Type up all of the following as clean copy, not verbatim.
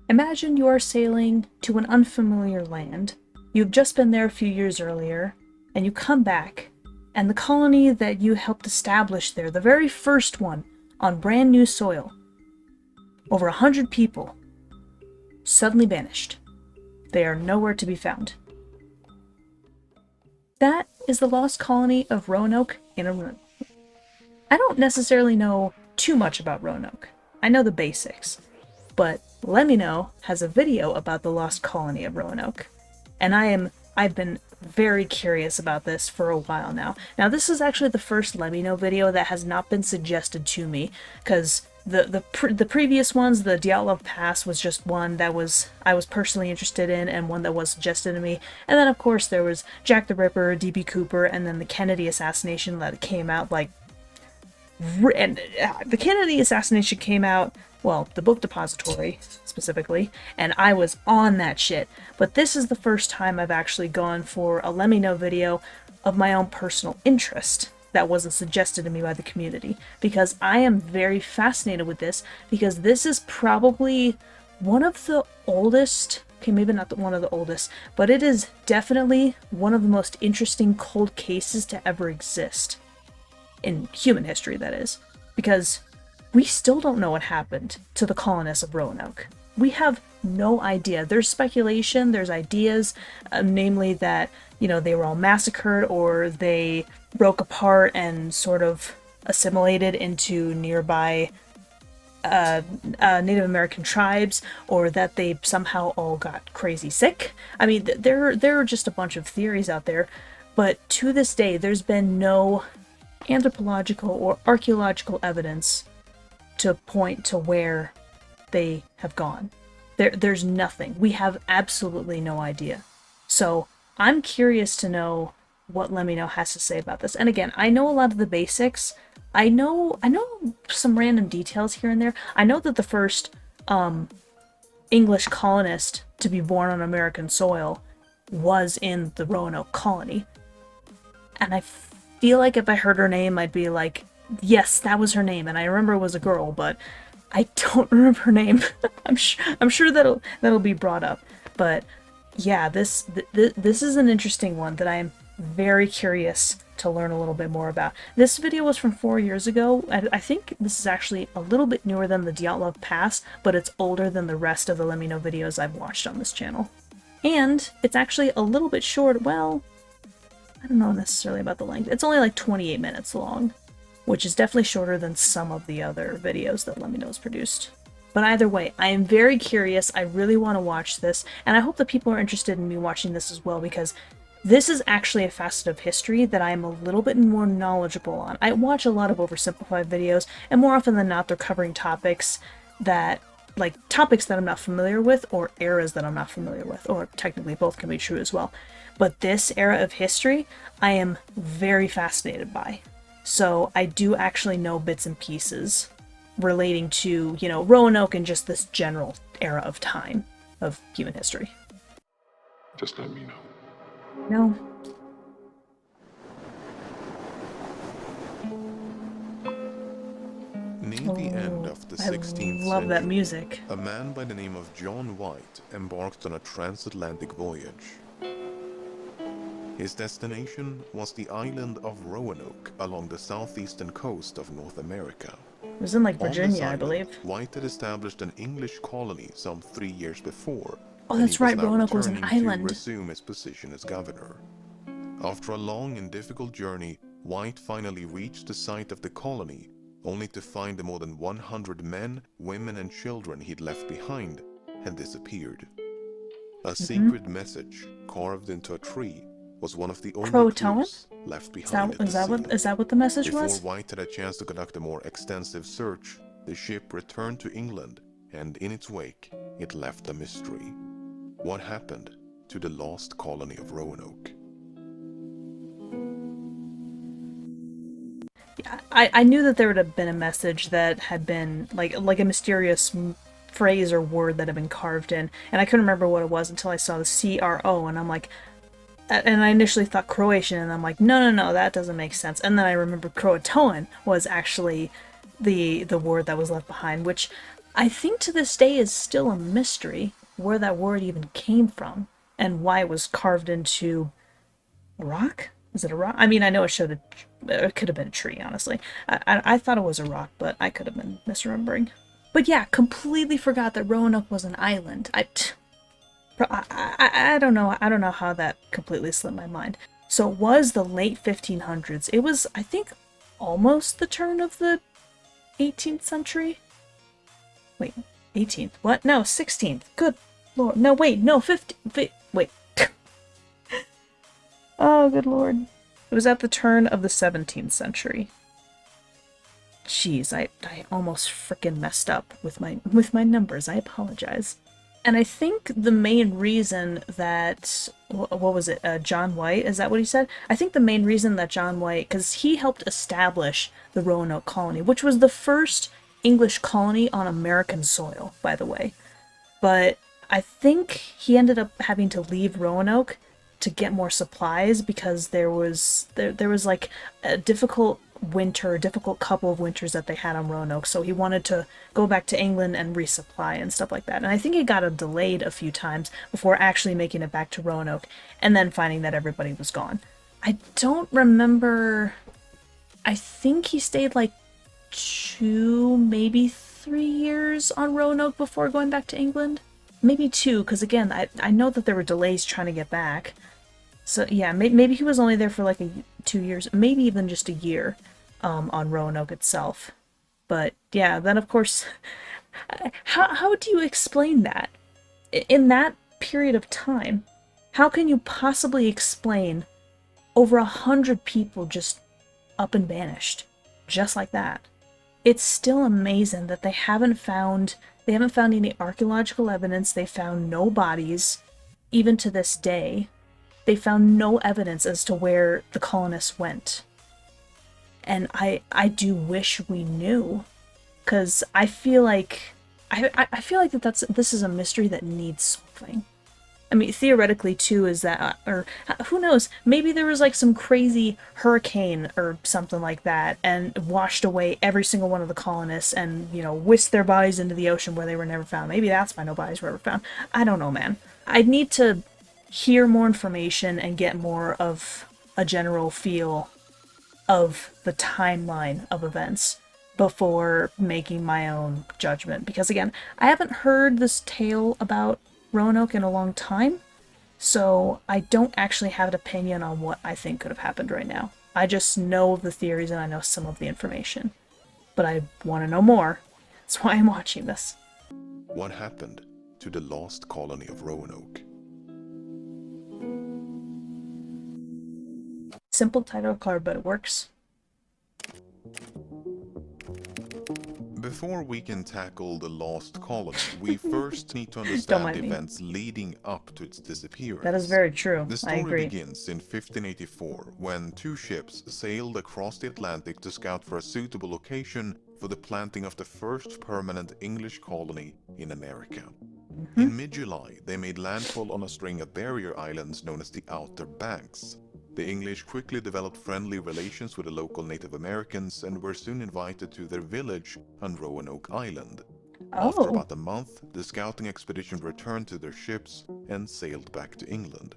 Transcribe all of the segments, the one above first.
Imagine you are sailing to an unfamiliar land. You've just been there a few years earlier, and you come back, and the colony that you helped establish there, the very first one, on brand new soil, over 100 people, suddenly vanished. They are nowhere to be found. That is the lost colony of Roanoke in a ruin. I don't necessarily know too much about Roanoke. I know the basics, but LEMMiNO has a video about the lost colony of Roanoke, and I've been very curious about this for a while now. Now, this is actually the first LEMMiNO video that has not been suggested to me, because the previous ones, the Dyatlov Pass was just one that I was personally interested in, and one that was suggested to me. And then, of course, there was Jack the Ripper, D.B. Cooper, and then the Kennedy assassination that came out the Kennedy assassination came out, well, the Book Depository specifically, and I was on that shit. But this is the first time I've actually gone for a LEMMiNO video of my own personal interest that wasn't suggested to me by the community, because I am very fascinated with this, because this is probably one of the oldest, okay, maybe not one of the oldest, but it is definitely one of the most interesting cold cases to ever exist. In human history, that is. Because we still don't know what happened to the colonists of Roanoke. We have no idea. There's speculation, there's ideas, namely that, they were all massacred, or they broke apart and sort of assimilated into nearby Native American tribes, or that they somehow all got crazy sick. I mean, there are just a bunch of theories out there, but to this day, there's been no anthropological or archaeological evidence to point to where they have gone. There's nothing. We have absolutely no idea. So I'm curious to know what LEMMiNO has to say about this. And again, I know a lot of the basics. I know some random details here and there. I know that the first English colonist to be born on American soil was in the Roanoke colony. And I feel like if I heard her name, I'd be like, yes, that was her name. And I remember it was a girl, but I don't remember her name. I'm sure that'll be brought up. But yeah, this is an interesting one that I am very curious to learn a little bit more about. This video was from 4 years ago. I think this is actually a little bit newer than the Dyatlov Pass, but it's older than the rest of the LEMMiNO videos I've watched on this channel. And it's actually a little bit short. Well, I don't know necessarily about the length. It's only like 28 minutes long, which is definitely shorter than some of the other videos that LEMMiNO's produced. But either way, I am very curious. I really want to watch this, and I hope that people are interested in me watching this as well, because this is actually a facet of history that I am a little bit more knowledgeable on. I watch a lot of oversimplified videos, and more often than not, they're covering topics that I'm not familiar with, or eras that I'm not familiar with, or technically both can be true as well. But this era of history, I am very fascinated by. So I do actually know bits and pieces relating to, Roanoke and just this general era of time of human history. Just let me know. No. Near the end of the 16th I love that century, music. a man by the name of John White embarked on a transatlantic voyage. His destination was the island of Roanoke along the southeastern coast of North America. It was in Virginia, On this I island, believe. White had established an English colony some 3 years before. Oh, that's right, Roanoke was an returning island. to resume his position as governor. After a long and difficult journey, White finally reached the site of the colony, only to find the more than 100 men, women, and children he'd left behind had disappeared. A secret message carved into a tree was one of the only Croatoan? clues left behind at the sea. Is that what the message Before was? White had a chance to conduct a more extensive search, the ship returned to England, and in its wake, it left a mystery. What happened to the lost colony of Roanoke? Yeah, I knew that there would have been a message that had been like a mysterious phrase or word that had been carved in, and I couldn't remember what it was until I saw the CRO, and I'm like, and I initially thought Croatian, and I'm like, no, that doesn't make sense. And then I remembered Croatoan was actually the word that was left behind, which I think to this day is still a mystery where that word even came from and why it was carved into a rock. Is it a rock? I mean, I know it could have been a tree, honestly. I thought it was a rock, but I could have been misremembering. But yeah, completely forgot that Roanoke was an island. I don't know. I don't know how that completely slipped my mind. So it was the late 1500s. It was, I think, almost the turn of the 18th century. Wait, 18th? What? No, 16th. Good lord. No, wait, no, 15th. Wait. Oh, good lord. It was at the turn of the 17th century. Jeez, I almost frickin' messed up with my numbers. I apologize. And I think the main reason that, what was it, John White, is that what he said? I think the main reason that John White, because he helped establish the Roanoke colony, which was the first English colony on American soil, by the way. But I think he ended up having to leave Roanoke to get more supplies because there was like a difficult couple of winters that they had on Roanoke, so he wanted to go back to England and resupply and stuff like that. And I think it got delayed a few times before actually making it back to Roanoke and then finding that everybody was gone. I don't remember. I think he stayed like 2, maybe 3 years on Roanoke before going back to England. Maybe 2, because again, I know that there were delays trying to get back. So yeah, maybe he was only there for like 2 years, maybe even just a year on Roanoke itself. But yeah, then of course, how do you explain that? In that period of time, how can you possibly explain over 100 people just up and vanished? Just like that. It's still amazing that they haven't found any archaeological evidence. They found no bodies, even to this day. They found no evidence as to where the colonists went. And I do wish we knew, because I feel like this is a mystery that needs solving. I mean, theoretically, too, is that, or who knows, maybe there was like some crazy hurricane or something like that and washed away every single one of the colonists and, whisked their bodies into the ocean where they were never found. Maybe that's why no bodies were ever found. I don't know, man. I'd need to hear more information and get more of a general feel of the timeline of events before making my own judgment. Because again, I haven't heard this tale about Roanoke in a long time, so I don't actually have an opinion on what I think could have happened right now. I just know of the theories and I know some of the information. But I want to know more. That's why I'm watching this. What happened to the lost colony of Roanoke? Simple title card, but it works. Before we can tackle the lost colony, we first need to understand the events leading up to its disappearance. That is very true. The story begins in 1584, when 2 ships sailed across the Atlantic to scout for a suitable location for the planting of the first permanent English colony in America. In mid-July, they made landfall on a string of barrier islands known as the Outer Banks. The English quickly developed friendly relations with the local Native Americans and were soon invited to their village on Roanoke Island. After about a month, the scouting expedition returned to their ships and sailed back to England.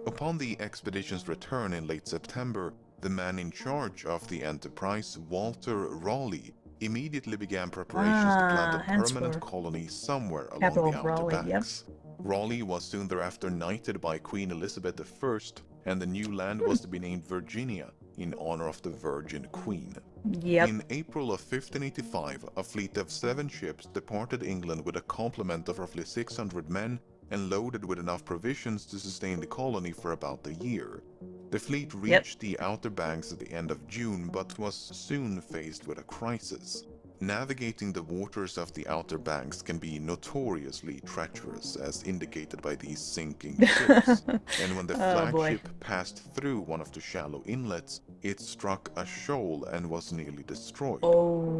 Upon the expedition's return in late September, the man in charge of the enterprise, Walter Raleigh, immediately began preparations to plant a permanent colony somewhere along the Outer Banks. Raleigh was soon thereafter knighted by Queen Elizabeth I, and the new land was to be named Virginia in honor of the Virgin Queen. In April of 1585, a fleet of 7 ships departed England with a complement of roughly 600 men and loaded with enough provisions to sustain the colony for about a year. The fleet reached the Outer Banks at the end of June, but was soon faced with a crisis. Navigating the waters of the Outer Banks can be notoriously treacherous, as indicated by these sinking ships. And when the flagship passed through one of the shallow inlets, it struck a shoal and was nearly destroyed.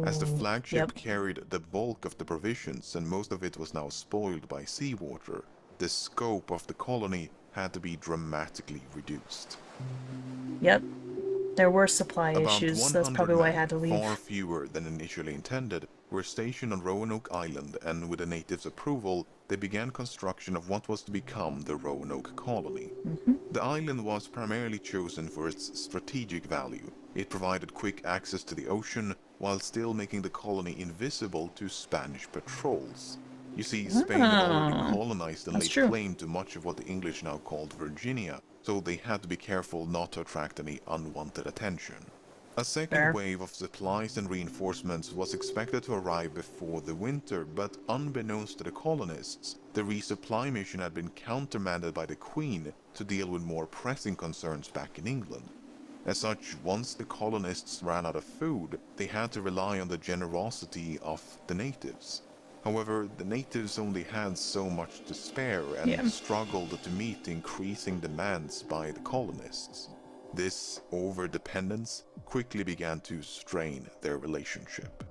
As the flagship carried the bulk of the provisions and most of it was now spoiled by seawater, the scope of the colony had to be dramatically reduced. There were supply issues, so that's probably why I had to leave. Far fewer than initially intended, were stationed on Roanoke Island, and with the natives' approval, they began construction of what was to become the Roanoke colony. The island was primarily chosen for its strategic value. It provided quick access to the ocean, while still making the colony invisible to Spanish patrols. You see, Spain had already colonized and That's laid true. claim to much of what the English now called Virginia, so they had to be careful not to attract any unwanted attention. A second Fair. wave of supplies and reinforcements was expected to arrive before the winter, but unbeknownst to the colonists, the resupply mission had been countermanded by the Queen to deal with more pressing concerns back in England. As such, once the colonists ran out of food, they had to rely on the generosity of the natives. However, the natives only had so much to spare and struggled to meet the increasing demands by the colonists. This over-dependence quickly began to strain their relationship.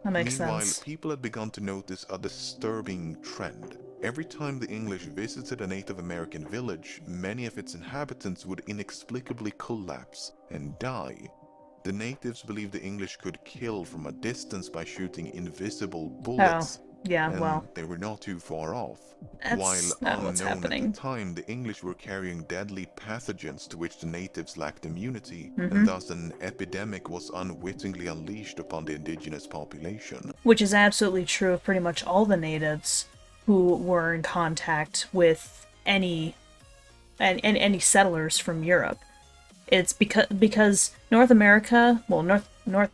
That makes Meanwhile, sense. people had begun to notice a disturbing trend. Every time the English visited a Native American village, many of its inhabitants would inexplicably collapse and die. The natives believed the English could kill from a distance by shooting invisible bullets. Yeah, And well, they were not too far off. that's While not what's unknown at happening. the time, the English were carrying deadly pathogens to which the natives lacked immunity, Mm-hmm. and thus an epidemic was unwittingly unleashed upon the indigenous population. Which is absolutely true of pretty much all the natives who were in contact with any settlers from Europe. It's because North America, well,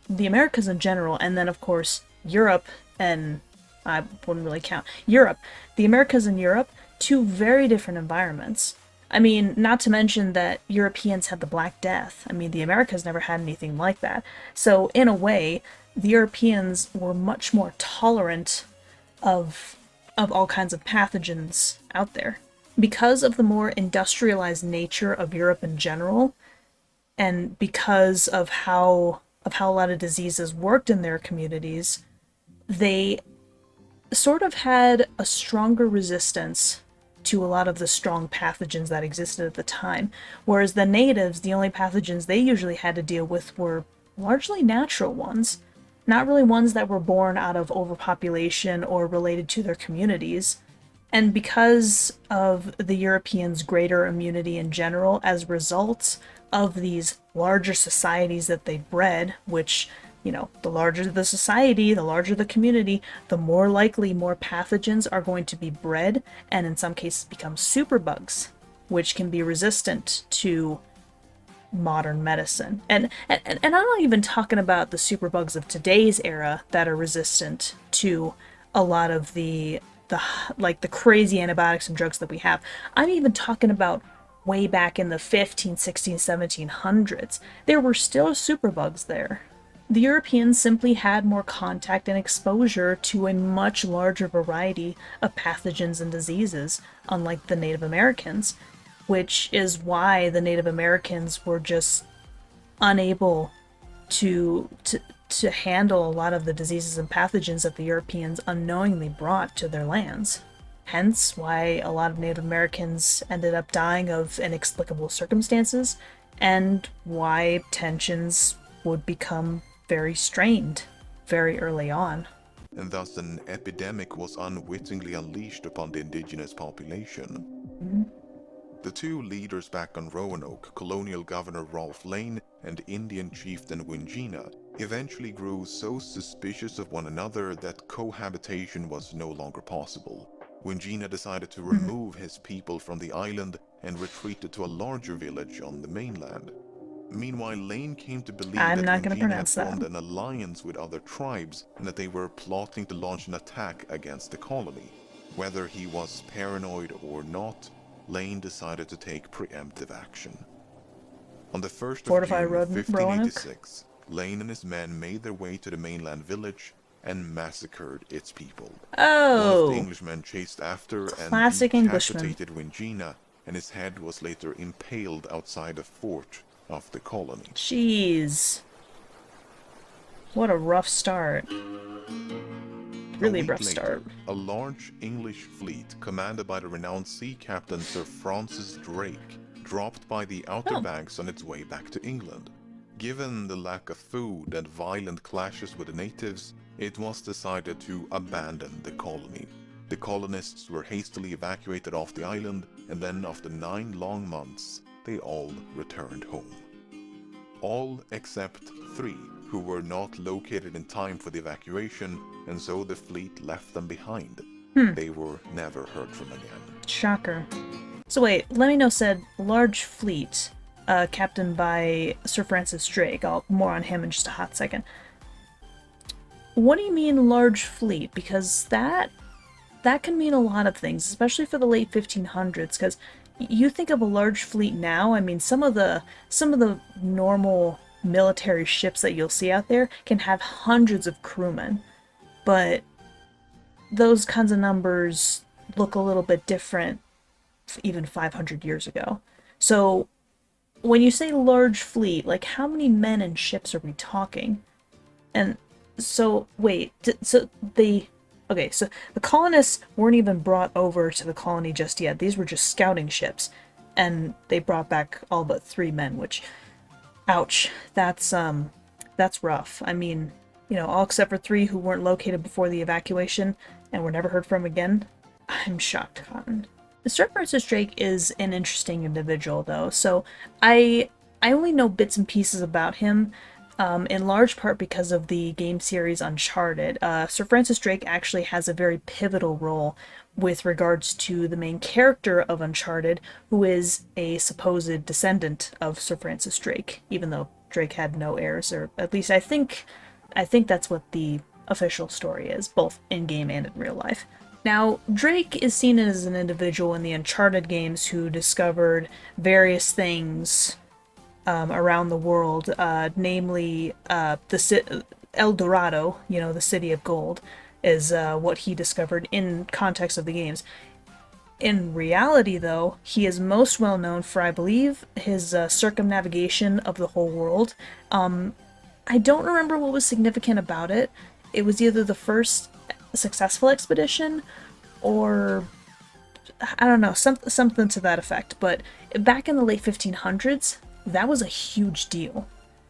the Americas in general, and then of course Europe, and I wouldn't really count Europe, the Americas and Europe, two very different environments. I mean, not to mention that Europeans had the Black Death. I mean, the Americas never had anything like that. So in a way, the Europeans were much more tolerant of all kinds of pathogens out there. Because of the more industrialized nature of Europe in general, and because of how a lot of diseases worked in their communities, they sort of had a stronger resistance to a lot of the strong pathogens that existed at the time. Whereas the natives, the only pathogens they usually had to deal with were largely natural ones, not really ones that were born out of overpopulation or related to their communities. And because of the Europeans' greater immunity in general, as a result of these larger societies that they bred, which, you know, the larger the society, the larger the community, the more likely more pathogens are going to be bred, and in some cases become superbugs, which can be resistant to modern medicine. And I'm not even talking about the superbugs of today's era that are resistant to a lot of the crazy antibiotics and drugs that we have. I'm even talking about way back in the 15, 16, 1700s. There were still superbugs there. The Europeans simply had more contact and exposure to a much larger variety of pathogens and diseases, unlike the Native Americans, which is why the Native Americans were just unable to handle a lot of the diseases and pathogens that the Europeans unknowingly brought to their lands. Hence why a lot of Native Americans ended up dying of inexplicable circumstances, and why tensions would become very strained very early on. And thus an epidemic was unwittingly unleashed upon the indigenous population. The two leaders back on Roanoke, Colonial Governor Rolfe Lane and Indian chieftain Wingina, eventually grew so suspicious of one another that cohabitation was no longer possible. Wingina decided to remove his people from the island and retreated to a larger village on the mainland. Meanwhile, Lane came to believe I'm that not going to Wingina had pronounce that. formed an alliance with other tribes and that they were plotting to launch an attack against the colony. Whether he was paranoid or not, Lane decided to take preemptive action. On the 1st of Fortify June, Roanoke? 1586, Lane and his men made their way to the mainland village and massacred its people. One of the Englishmen chased after and decapitated Wingina, and his head was later impaled outside a fort of the colony. Jeez. What a rough start. Really rough start. A large English fleet commanded by the renowned sea captain Sir Francis Drake dropped by the Outer Banks on its way back to England. Given the lack of food and violent clashes with the natives, it was decided to abandon the colony. The colonists were hastily evacuated off the island, and then after 9 long months, they all returned home. All except 3, who were not located in time for the evacuation, and so the fleet left them behind. They were never heard from again. Shocker. So wait, LEMMiNO's said large fleet, captained by Sir Francis Drake. I'll more on him in just a hot second. What do you mean large fleet? Because that can mean a lot of things, especially for the late 1500s, because you think of a large fleet now, I mean, some of the normal military ships that you'll see out there can have hundreds of crewmen, but those kinds of numbers look a little bit different even 500 years ago. So when you say large fleet, like how many men and ships are we talking? And so wait, so the colonists weren't even brought over to the colony just yet. These were just scouting ships, and they brought back all but 3 men, which, ouch, that's rough. I mean, all except for 3 who weren't located before the evacuation and were never heard from again. I'm shocked, Cotton. Sir Francis Drake is an interesting individual, though, so I only know bits and pieces about him, in large part because of the game series Uncharted. Sir Francis Drake actually has a very pivotal role with regards to the main character of Uncharted, who is a supposed descendant of Sir Francis Drake, even though Drake had no heirs, or at least I think that's what the official story is, both in-game and in real life. Now, Drake is seen as an individual in the Uncharted games who discovered various things around the world, namely El Dorado, the City of Gold, is what he discovered in context of the games. In reality, though, he is most well known for, I believe, his circumnavigation of the whole world. I don't remember what was significant about it. It was either the first successful expedition or I don't know, something to that effect. But back in the late 1500s, that was a huge deal.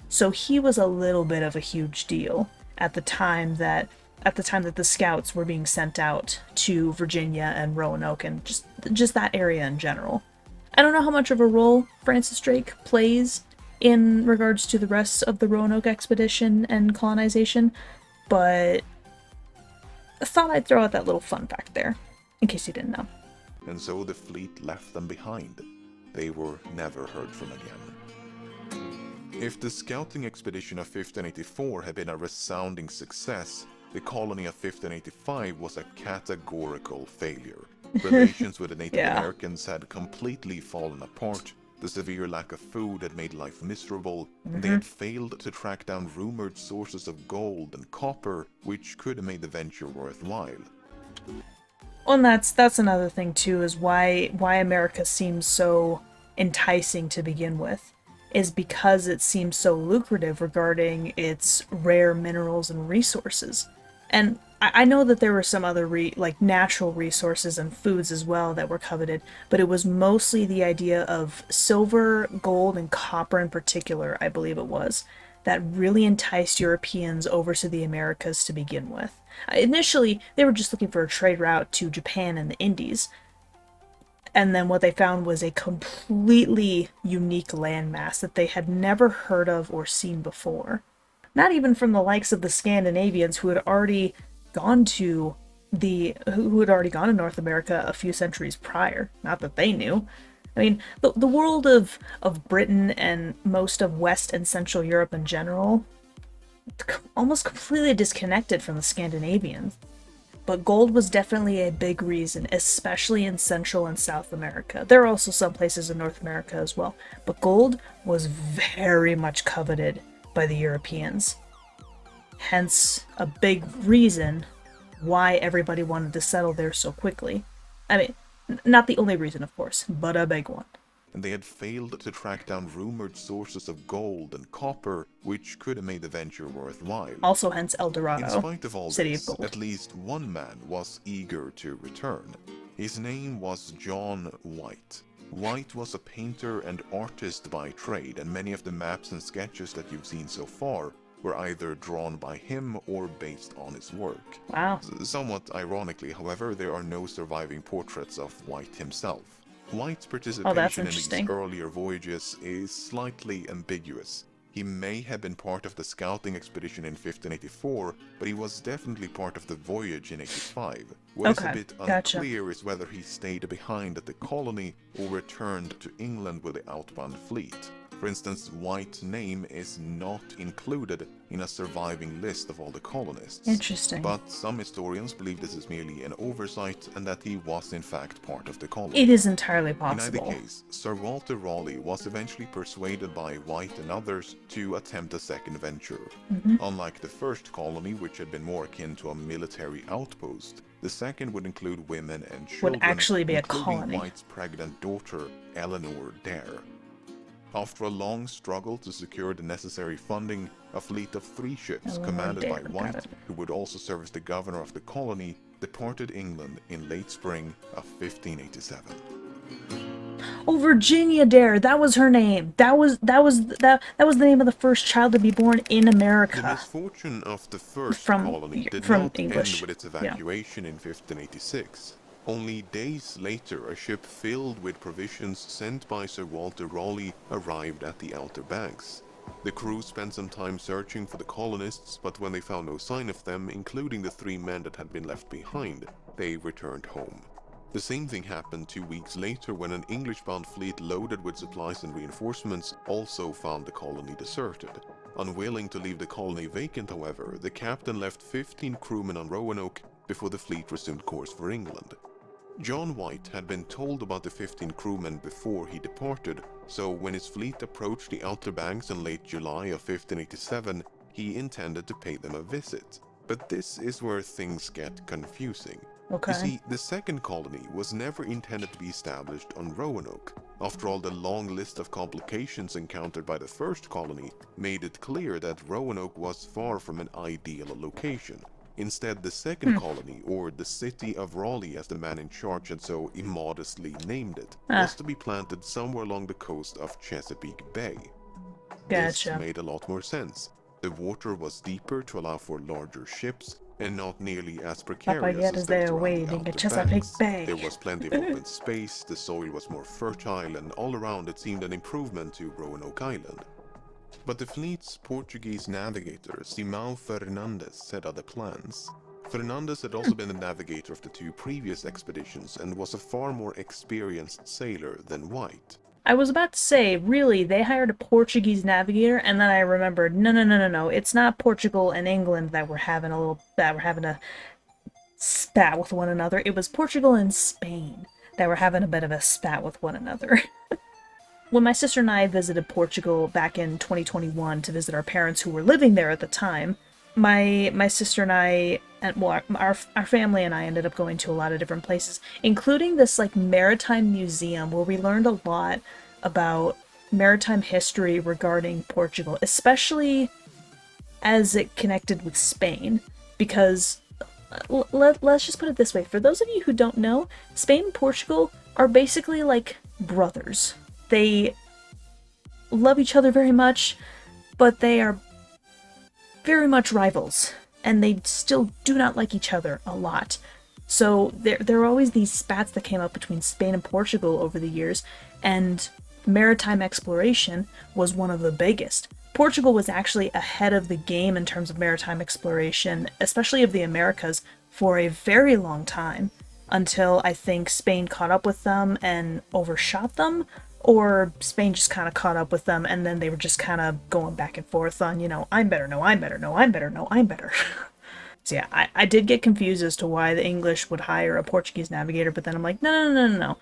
So he was a little bit of a huge deal at the time that the scouts were being sent out to Virginia and Roanoke and just that area in general. I don't know how much of a role Francis Drake plays in regards to the rest of the Roanoke expedition and colonization, but I thought I'd throw out that little fun fact there, in case you didn't know. And so the fleet left them behind. They were never heard from again. If the scouting expedition of 1584 had been a resounding success, the colony of 1585 was a categorical failure. Relations with the Native Americans had completely fallen apart. The severe lack of food had made life miserable, and they had failed to track down rumored sources of gold and copper, which could have made the venture worthwhile. Well, and that's another thing too, is why America seems so enticing to begin with, is because it seems so lucrative regarding its rare minerals and resources. And I know that there were some other natural resources and foods as well that were coveted, but it was mostly the idea of silver, gold, and copper in particular, I believe it was, that really enticed Europeans over to the Americas to begin with. Initially, they were just looking for a trade route to Japan and the Indies, and then what they found was a completely unique landmass that they had never heard of or seen before. Not even from the likes of the Scandinavians who had already gone to North America a few centuries prior. Not that they knew. I mean, the world of Britain and most of West and Central Europe in general, almost completely disconnected from the Scandinavians. But gold was definitely a big reason, especially in Central and South America. There are also some places in North America as well, but gold was very much coveted by the Europeans. Hence, a big reason why everybody wanted to settle there so quickly. I mean, not the only reason, of course, but a big one. And they had failed to track down rumored sources of gold and copper, which could have made the venture worthwhile. Also, hence El Dorado, in spite of all City this, of Gold. at least one man was eager to return. His name was John White. White was a painter and artist by trade, and many of the maps and sketches that you've seen so far were either drawn by him or based on his work. Wow. Somewhat ironically, however, there are no surviving portraits of White himself. White's Oh, that's participation in these interesting. earlier voyages is slightly ambiguous. He may have been part of the scouting expedition in 1584, but he was definitely part of the voyage in 85. What is a Okay, bit gotcha. unclear is whether he stayed behind at the colony or returned to England with the outbound fleet. For instance, White's name is not included in a surviving list of all the colonists. Interesting. But some historians believe this is merely an oversight and that he was in fact part of the colony. It is entirely In either possible. case, Sir Walter Raleigh was eventually persuaded by White and others to attempt a second venture. Unlike the first colony, which had been more akin to a military outpost, the second would include women and children, actually be a including colony. White's pregnant daughter, Eleanor Dare. After a long struggle to secure the necessary funding, a fleet of 3 ships Eleanor commanded by Dare, got White, it. who would also serve as the governor of the colony, departed England in late spring of 1587. Oh, Virginia Dare, that was her name. That was the name of the first child to be born in The America. misfortune of the first From- colony did from not English, end with its yeah. evacuation in 1586. Only days later, a ship filled with provisions sent by Sir Walter Raleigh arrived at the Outer Banks. The crew spent some time searching for the colonists, but when they found no sign of them, including the 3 men that had been left behind, they returned home. The same thing happened 2 weeks later when an English-bound fleet loaded with supplies and reinforcements also found the colony deserted. Unwilling to leave the colony vacant, however, the captain left 15 crewmen on Roanoke before the fleet resumed course for England. John White had been told about the 15 crewmen before he departed, so when his fleet approached the Outer Banks in late July of 1587, he intended to pay them a visit. But this is where things get confusing. Okay. You see, the second colony was never intended to be established on Roanoke. After all, the long list of complications encountered by the first colony made it clear that Roanoke was far from an ideal location. Instead, the second colony, or the city of Raleigh as the man in charge had so immodestly named it, was to be planted somewhere along the coast of Chesapeake Bay. This Gotcha. made a lot more sense. The water was deeper to allow for larger ships, and not nearly as precarious Yet as is there those around waiting the at Outer Chesapeake Banks. Bay. There was plenty of open space, the soil was more fertile, and all around it seemed an improvement to Roanoke Island. But the fleet's Portuguese navigator, Simão Fernandes, had other plans. Fernandes had also been the navigator of the 2 previous expeditions and was a far more experienced sailor than White. I was about to say, really, they hired a Portuguese navigator, and then I remembered, no, it's not Portugal and England that were having a spat with one another. It was Portugal and Spain that were having a bit of a spat with one another. When my sister and I visited Portugal back in 2021 to visit our parents who were living there at the time, my sister and I, and well, our family and I ended up going to a lot of different places, including this like maritime museum where we learned a lot about maritime history regarding Portugal, especially as it connected with Spain. Because let's just put it this way: for those of you who don't know, Spain and Portugal are basically like brothers. They love each other very much, but they are very much rivals, and they still do not like each other a lot. So there are always these spats that came up between Spain and Portugal over the years, and maritime exploration was one of the biggest. Portugal was actually ahead of the game in terms of maritime exploration, especially of the Americas, for a very long time, until I think Spain caught up with them and overshot them, or Spain just kind of caught up with them, and then they were just kind of going back and forth on, I'm better, no, I'm better, no, I'm better, no, I'm better. So yeah, I did get confused as to why the English would hire a Portuguese navigator, but then I'm like, no.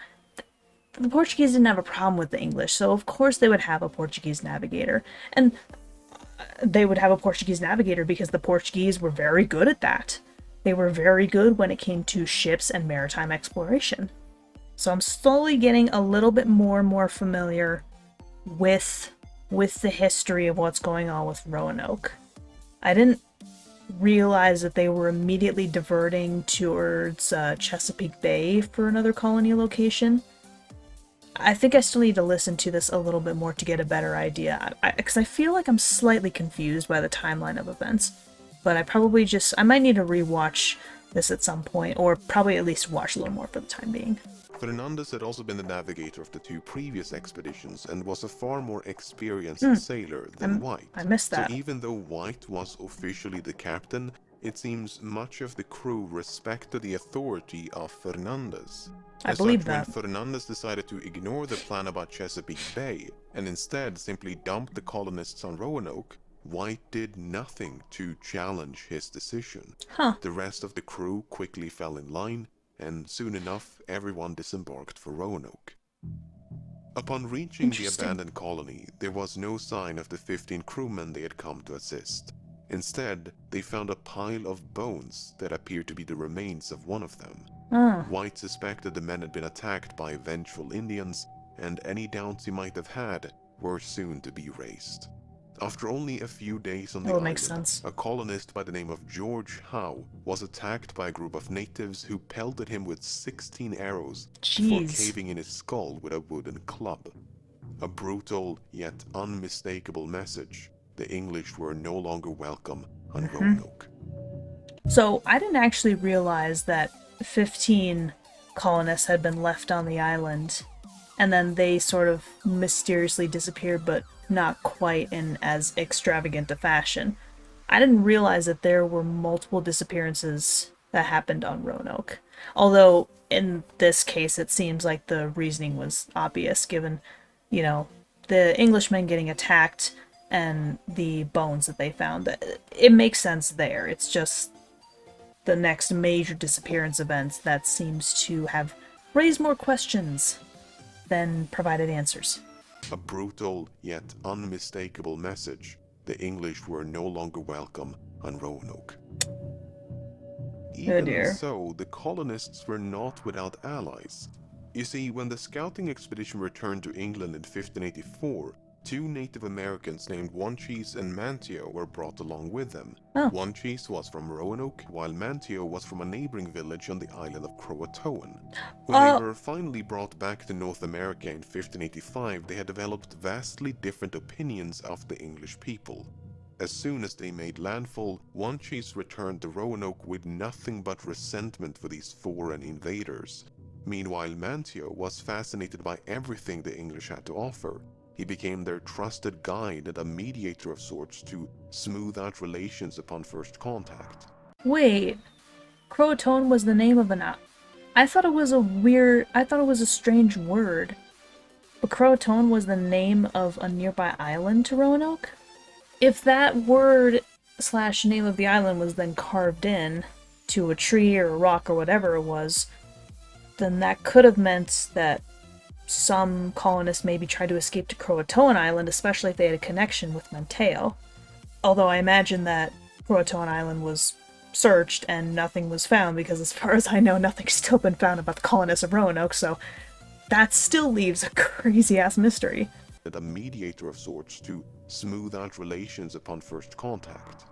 The Portuguese didn't have a problem with the English, so of course they would have a Portuguese navigator. And they would have a Portuguese navigator because the Portuguese were very good at that. They were very good when it came to ships and maritime exploration. So I'm slowly getting a little bit more and more familiar with the history of what's going on with Roanoke. I didn't realize that they were immediately diverting towards Chesapeake Bay for another colony location. I think I still need to listen to this a little bit more to get a better idea, because I feel like I'm slightly confused by the timeline of events. But I might need to rewatch this at some point, or probably at least watch a little more for the time being. Fernandez had also been the navigator of the 2 previous expeditions and was a far more experienced sailor than White. I missed that. So even though White was officially the captain, it seems much of the crew respected the authority of Fernandez. I believe when that. Fernandez decided to ignore the plan about Chesapeake Bay and instead simply dumped the colonists on Roanoke, White did nothing to challenge his decision. The rest of the crew quickly fell in line, and soon enough everyone disembarked for Roanoke. Upon reaching the abandoned colony, there was no sign of the 15 crewmen they had come to assist. Instead, they found a pile of bones that appeared to be the remains of one of them. White suspected the men had been attacked by vengeful Indians, and any doubts he might have had were soon to be raised. After only a few days on the island, a colonist by the name of George Howe was attacked by a group of natives who pelted him with 16 arrows before caving in his skull with a wooden club. A brutal yet unmistakable message. The English were no longer welcome on Roanoke. So I didn't actually realize that 15 colonists had been left on the island, and then they sort of mysteriously disappeared, but not quite in as extravagant a fashion. I didn't realize that there were multiple disappearances that happened on Roanoke. Although, in this case, it seems like the reasoning was obvious, given, the Englishmen getting attacked and the bones that they found. It makes sense there. It's just the next major disappearance event that seems to have raised more questions than provided answers. A brutal yet unmistakable message. The English were no longer welcome on Roanoke. Even so, the colonists were not without allies. You see, when the scouting expedition returned to England in 1584, 2 Native Americans named Wanchese and Manteo were brought along with them. Wanchese was from Roanoke, while Manteo was from a neighboring village on the island of Croatoan. When they were finally brought back to North America in 1585, they had developed vastly different opinions of the English people. As soon as they made landfall, Wanchese returned to Roanoke with nothing but resentment for these foreign invaders. Meanwhile, Manteo was fascinated by everything the English had to offer. He became their trusted guide and a mediator of sorts to smooth out relations upon first contact. Wait, Croatoan was the name of I thought it was a strange word. But Croatoan was the name of a nearby island to Roanoke? If that word / name of the island was then carved in to a tree or a rock or whatever it was, then that could have meant that some colonists maybe tried to escape to Croatoan Island, especially if they had a connection with Manteo. Although I imagine that Croatoan Island was searched and nothing was found, because as far as I know, nothing's still been found about the colonists of Roanoke, so that still leaves a crazy-ass mystery. A mediator of sorts to smooth out relations upon first contact.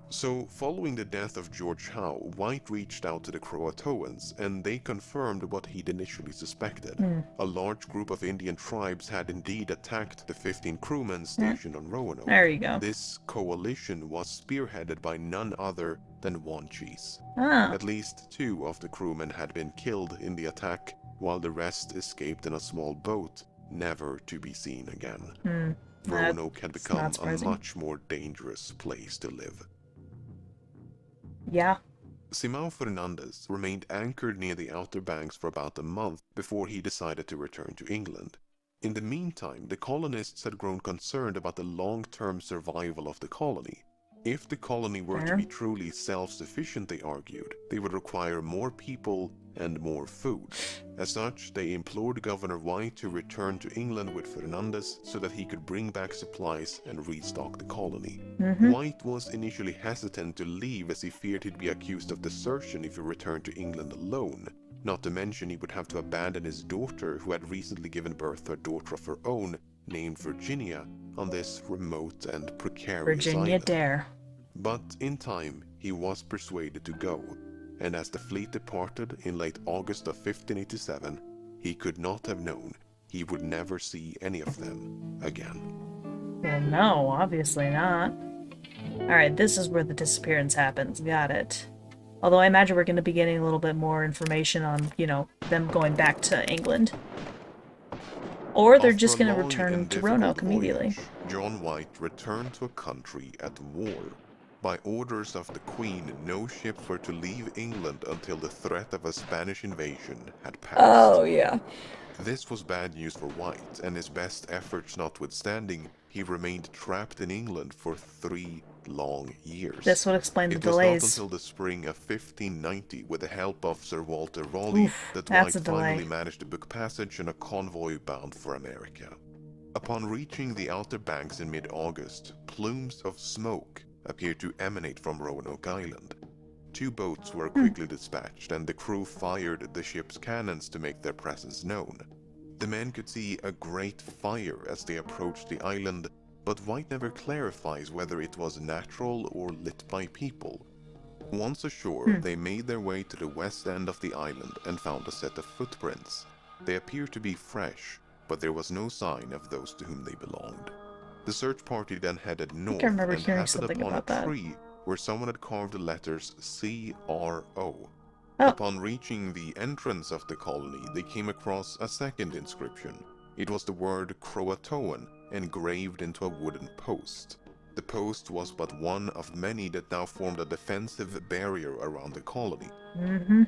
So, following the death of George Howe, White reached out to the Croatoans, and they confirmed what he'd initially suspected. A large group of Indian tribes had indeed attacked the 15 crewmen stationed on Roanoke. There you go. This coalition was spearheaded by none other than Wanchese. At least 2 of the crewmen had been killed in the attack, while the rest escaped in a small boat, never to be seen again. Roanoke had become a much more dangerous place to live. Yeah. Simão Fernandes remained anchored near the Outer Banks for about a month before he decided to return to England. In the meantime, the colonists had grown concerned about the long-term survival of the colony. If the colony were to be truly self-sufficient, they argued, they would require more people and more food. As such, they implored Governor White to return to England with Fernandez so that he could bring back supplies and restock the colony. White was initially hesitant to leave, as he feared he'd be accused of desertion if he returned to England alone. Not to mention he would have to abandon his daughter, who had recently given birth to a daughter of her own, named Virginia, on this remote and precarious island. Dare. But in time, he was persuaded to go, and as the fleet departed in late August of 1587, he could not have known he would never see any of them again. Well, no, obviously not. Alright, this is where the disappearance happens. Got it. Although I imagine we're going to be getting a little bit more information on, them going back to England. Or they're just going to return to Roanoke immediately. John White returned to a country at war. By orders of the Queen, no ships were to leave England until the threat of a Spanish invasion had passed. Oh, yeah. This was bad news for White, and his best efforts notwithstanding, he remained trapped in England for 3 long years. This would explain the It was delays. not until the spring of 1590, with the help of Sir Walter Raleigh, that White finally managed to book passage in a convoy bound for America. Upon reaching the Outer Banks in mid-August, plumes of smoke appeared to emanate from Roanoke Island. 2 boats were quickly dispatched, and the crew fired the ship's cannons to make their presence known. The men could see a great fire as they approached the island, but White never clarifies whether it was natural or lit by people. Once ashore, they made their way to the west end of the island and found a set of footprints. They appeared to be fresh, but there was no sign of those to whom they belonged. The search party then headed north and passed upon a tree where someone had carved the letters C-R-O. Upon reaching the entrance of the colony, they came across a second inscription. It was the word Croatoan, engraved into a wooden post. The post was but one of many that now formed a defensive barrier around the colony.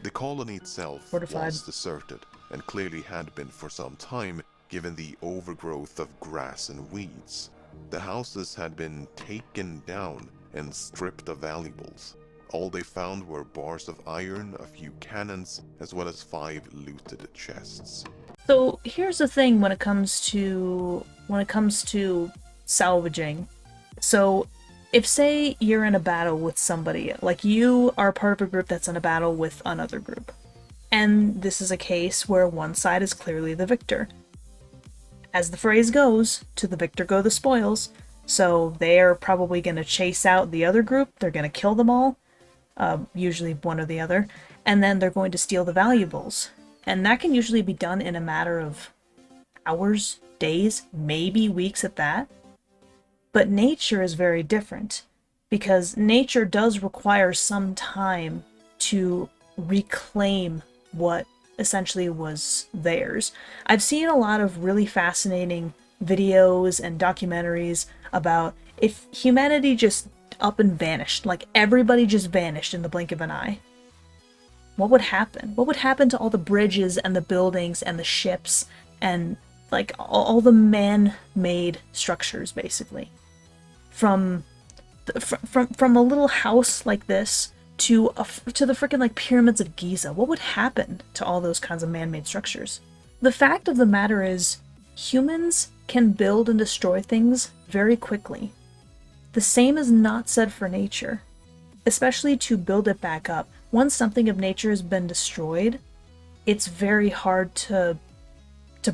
The colony itself was deserted, and clearly had been for some time, given the overgrowth of grass and weeds. The houses had been taken down and stripped of valuables. All they found were bars of iron, a few cannons, as well as 5 looted chests. So here's the thing when it comes to salvaging. So if say you're in a battle with somebody, like you are part of a group that's in a battle with another group, and this is a case where one side is clearly the victor. As the phrase goes, to the victor go the spoils. So they're probably going to chase out the other group. They're going to kill them all, usually one or the other, and then they're going to steal the valuables. And that can usually be done in a matter of hours, days, maybe weeks at that. But nature is very different, because nature does require some time to reclaim what essentially was theirs. I've seen a lot of really fascinating videos and documentaries about if humanity just up and vanished, like everybody just vanished in the blink of an eye. What would happen? What would happen to all the bridges and the buildings and the ships and like all the man-made structures, basically? From a little house like this to the freaking like pyramids of Giza. What would happen to all those kinds of man-made structures? The fact of the matter is, humans can build and destroy things very quickly. The same is not said for nature, especially to build it back up. Once something of nature has been destroyed, it's very hard to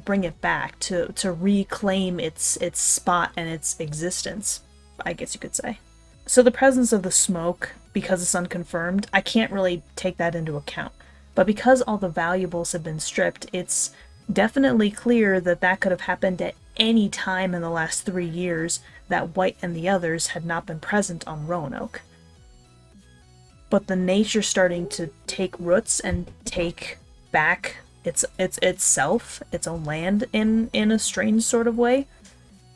bring it back, to reclaim its spot and its existence, I guess you could say. So the presence of the smoke, because it's unconfirmed, I can't really take that into account. But because all the valuables have been stripped, it's definitely clear that that could have happened at any time in the last 3 years that White and the others had not been present on Roanoke. But the nature starting to take roots and take back itself, its own land in a strange sort of way,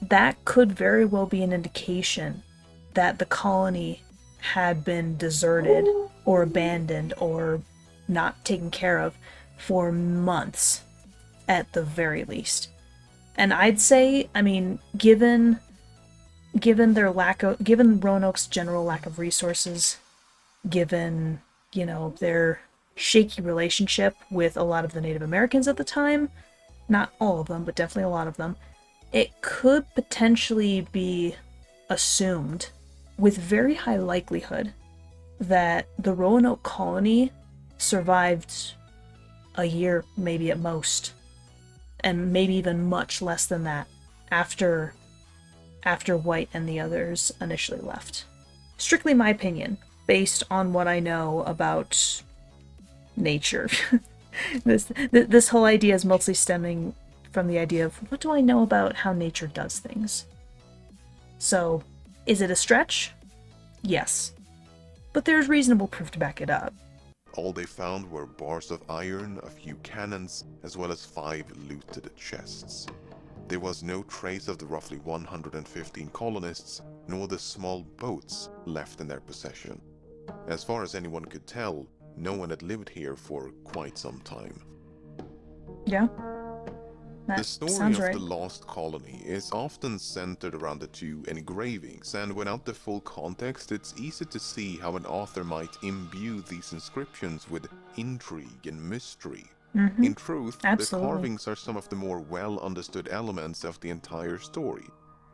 that could very well be an indication that the colony had been deserted or abandoned or not taken care of for months at the very least. And I'd say, I mean, given Roanoke's general lack of resources, given, their shaky relationship with a lot of the Native Americans at the time, not all of them, but definitely a lot of them, it could potentially be assumed with very high likelihood that the Roanoke colony survived a year, maybe at most, and maybe even much less than that after White and the others initially left. Strictly my opinion, based on what I know about nature. This whole idea is mostly stemming from the idea of what do I know about how nature does things? So, is it a stretch? Yes. But there's reasonable proof to back it up. All they found were bars of iron, a few cannons, as well as 5 looted chests. There was no trace of the roughly 115 colonists, nor the small boats left in their possession. As far as anyone could tell, no one had lived here for quite some time. Yeah. The That story sounds of right. the lost colony is often centered around the 2 engravings, and without the full context, it's easy to see how an author might imbue these inscriptions with intrigue and mystery. In truth, the Absolutely. carvings are some of the more well-understood elements of the entire story.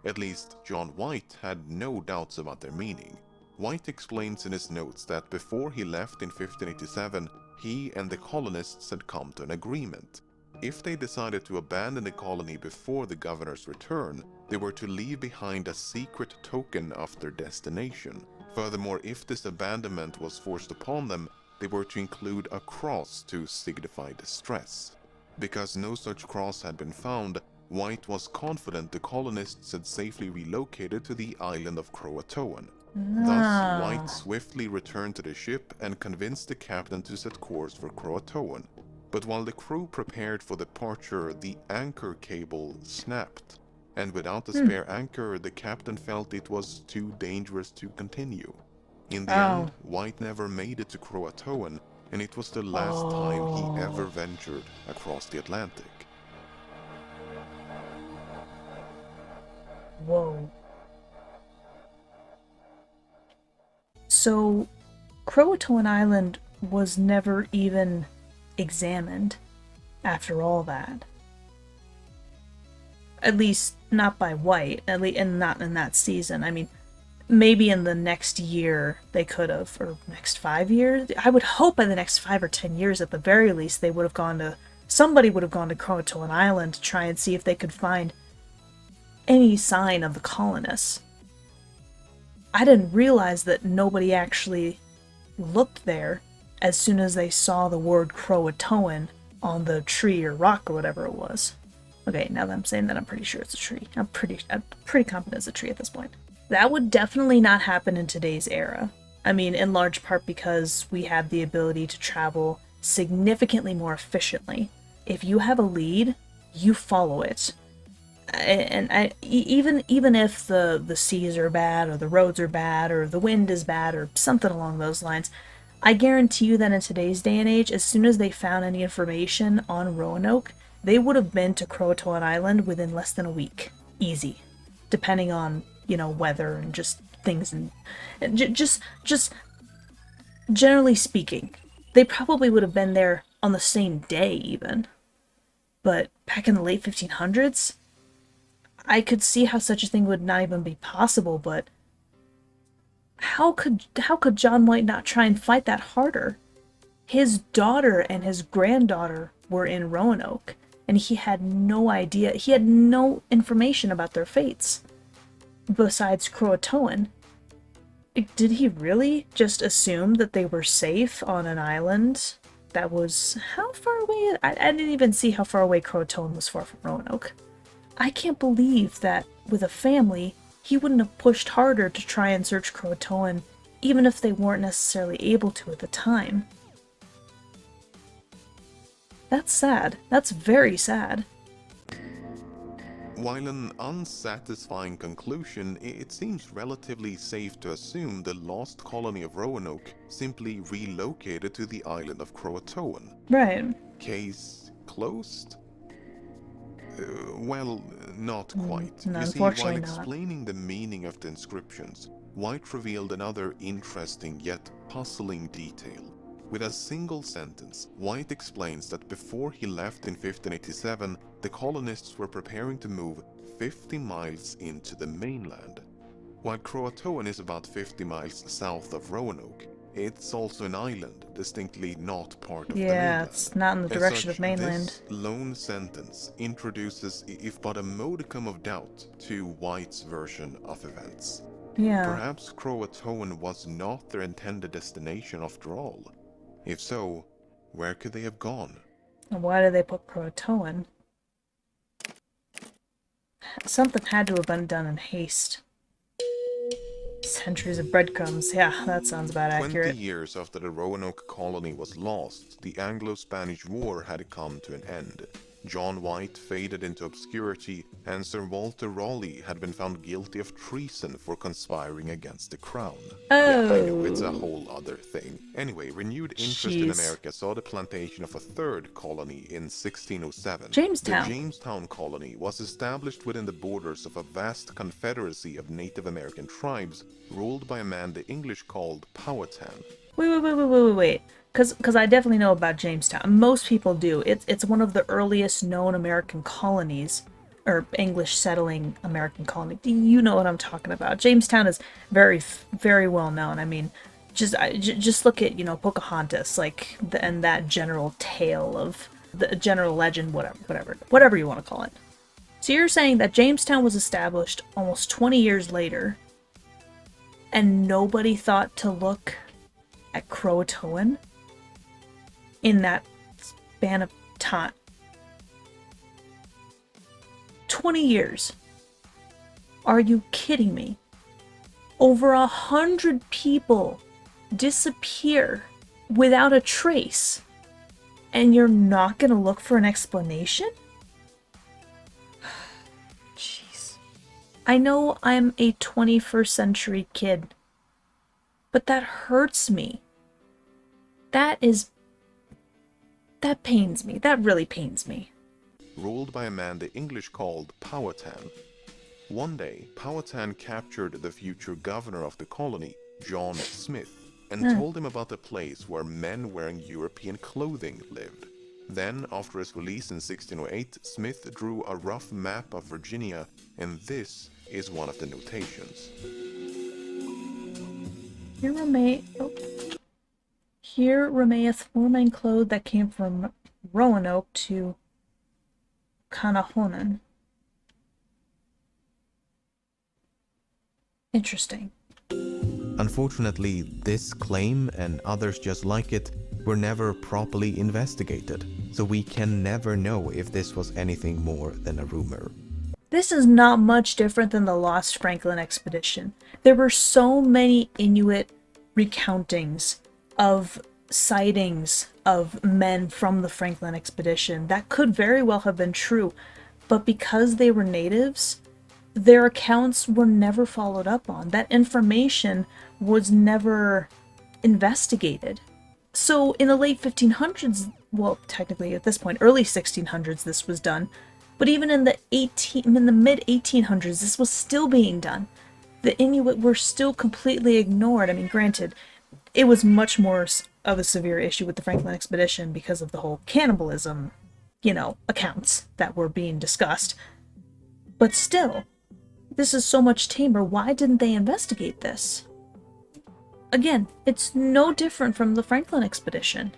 At least, John White had no doubts about their meaning. White explains in his notes that before he left in 1587, he and the colonists had come to an agreement. If they decided to abandon the colony before the governor's return, they were to leave behind a secret token of their destination. Furthermore, if this abandonment was forced upon them, they were to include a cross to signify distress. Because no such cross had been found, White was confident the colonists had safely relocated to the island of Croatoan. Thus, White swiftly returned to the ship and convinced the captain to set course for Croatoan. But while the crew prepared for departure, the anchor cable snapped, and without a spare anchor, the captain felt it was too dangerous to continue. In the end, White never made it to Croatoan, and it was the last time he ever ventured across the Atlantic. Whoa. So, Croatoan Island was never even examined after all that. At least not by White, at least, and not in that season. I mean, maybe in the next year they could have, or next 5 years. I would hope by the next 5 or 10 years at the very least they would have gone to, somebody would have gone to Croatoan Island to try and see if they could find any sign of the colonists. I didn't realize that nobody actually looked there as soon as they saw the word Croatoan on the tree or rock or whatever it was. Okay, now that I'm saying that, I'm pretty sure it's a tree. I'm pretty confident it's a tree at this point. That would definitely not happen in today's era. I mean, in large part because we have the ability to travel significantly more efficiently. If you have a lead, you follow it. Even if the seas are bad, or the roads are bad, or the wind is bad, or something along those lines, I guarantee you that in today's day and age, as soon as they found any information on Roanoke, they would have been to Croatoan Island within less than a week. Easy. Depending on, weather and just things, and just generally speaking. They probably would have been there on the same day even. But back in the late 1500s, I could see how such a thing would not even be possible, but how could John White not try and fight that harder? His daughter and his granddaughter were in Roanoke, and he had no idea. He had no information about their fates, besides Croatoan. Did he really just assume that they were safe on an island that was how far away? I didn't even see how far away Croatoan was far from Roanoke. I can't believe that with a family, he wouldn't have pushed harder to try and search Croatoan, even if they weren't necessarily able to at the time. That's sad. That's very sad. While an unsatisfying conclusion, it seems relatively safe to assume the lost colony of Roanoke simply relocated to the island of Croatoan. Right. Case closed? Well, not quite. No, You see, while unfortunately not. explaining the meaning of the inscriptions, White revealed another interesting yet puzzling detail. With a single sentence, White explains that before he left in 1587, the colonists were preparing to move 50 miles into the mainland. While Croatoan is about 50 miles south of Roanoke, it's also an island, distinctly not part of the mainland. Yeah, it's not in the direction of mainland. This lone sentence introduces, if but a modicum of doubt, to White's version of events. Yeah. Perhaps Croatoan was not their intended destination after all. If so, where could they have gone? And why did they put Croatoan? Something had to have been done in haste. Centuries of breadcrumbs. Yeah, that sounds about 20 accurate. years after the Roanoke colony was lost, the Anglo-Spanish War had come to an end. John White faded into obscurity, and Sir Walter Raleigh had been found guilty of treason for conspiring against the crown. Yeah, I know, it's a whole other thing. Anyway, renewed interest in America saw the plantation of a third colony in 1607. Jamestown. The Jamestown colony was established within the borders of a vast confederacy of Native American tribes, ruled by a man the English called Powhatan. Wait. Because I definitely know about Jamestown. Most people do. It's one of the earliest known American colonies, or English settling American colony. You know what I'm talking about. Jamestown is very, very well known. I mean, just look at, Pocahontas, like, and that general tale of the general legend, whatever you want to call it. So you're saying that Jamestown was established almost 20 years later, and nobody thought to look at Croatoan in that span of time? 20 years. Are you kidding me? Over 100 people disappear without a trace, and you're not gonna look for an explanation? Jeez. I know I'm a 21st century kid, but that hurts me. That pains me. That really pains me. Ruled by a man the English called Powhatan. One day, Powhatan captured the future governor of the colony, John Smith, and told him about a place where men wearing European clothing lived. Then, after his release in 1608, Smith drew a rough map of Virginia, and this is one of the notations. Here remaineth four men clothed that came from Roanoke to Croatoan. Interesting. Unfortunately, this claim and others just like it were never properly investigated, so we can never know if this was anything more than a rumor. This is not much different than the Lost Franklin expedition. There were so many Inuit recountings of sightings of men from the Franklin expedition that could very well have been true, but because they were natives, their accounts were never followed up on. That information was never investigated. So in the late 1500s, well, technically at this point, early 1600s, this was done. But even in the mid 1800s, this was still being done. The Inuit were still completely ignored. I mean, granted, it was much more of a severe issue with the Franklin expedition because of the whole cannibalism, accounts that were being discussed. But still, this is so much tamer. Why didn't they investigate this? Again, it's no different from the Franklin expedition.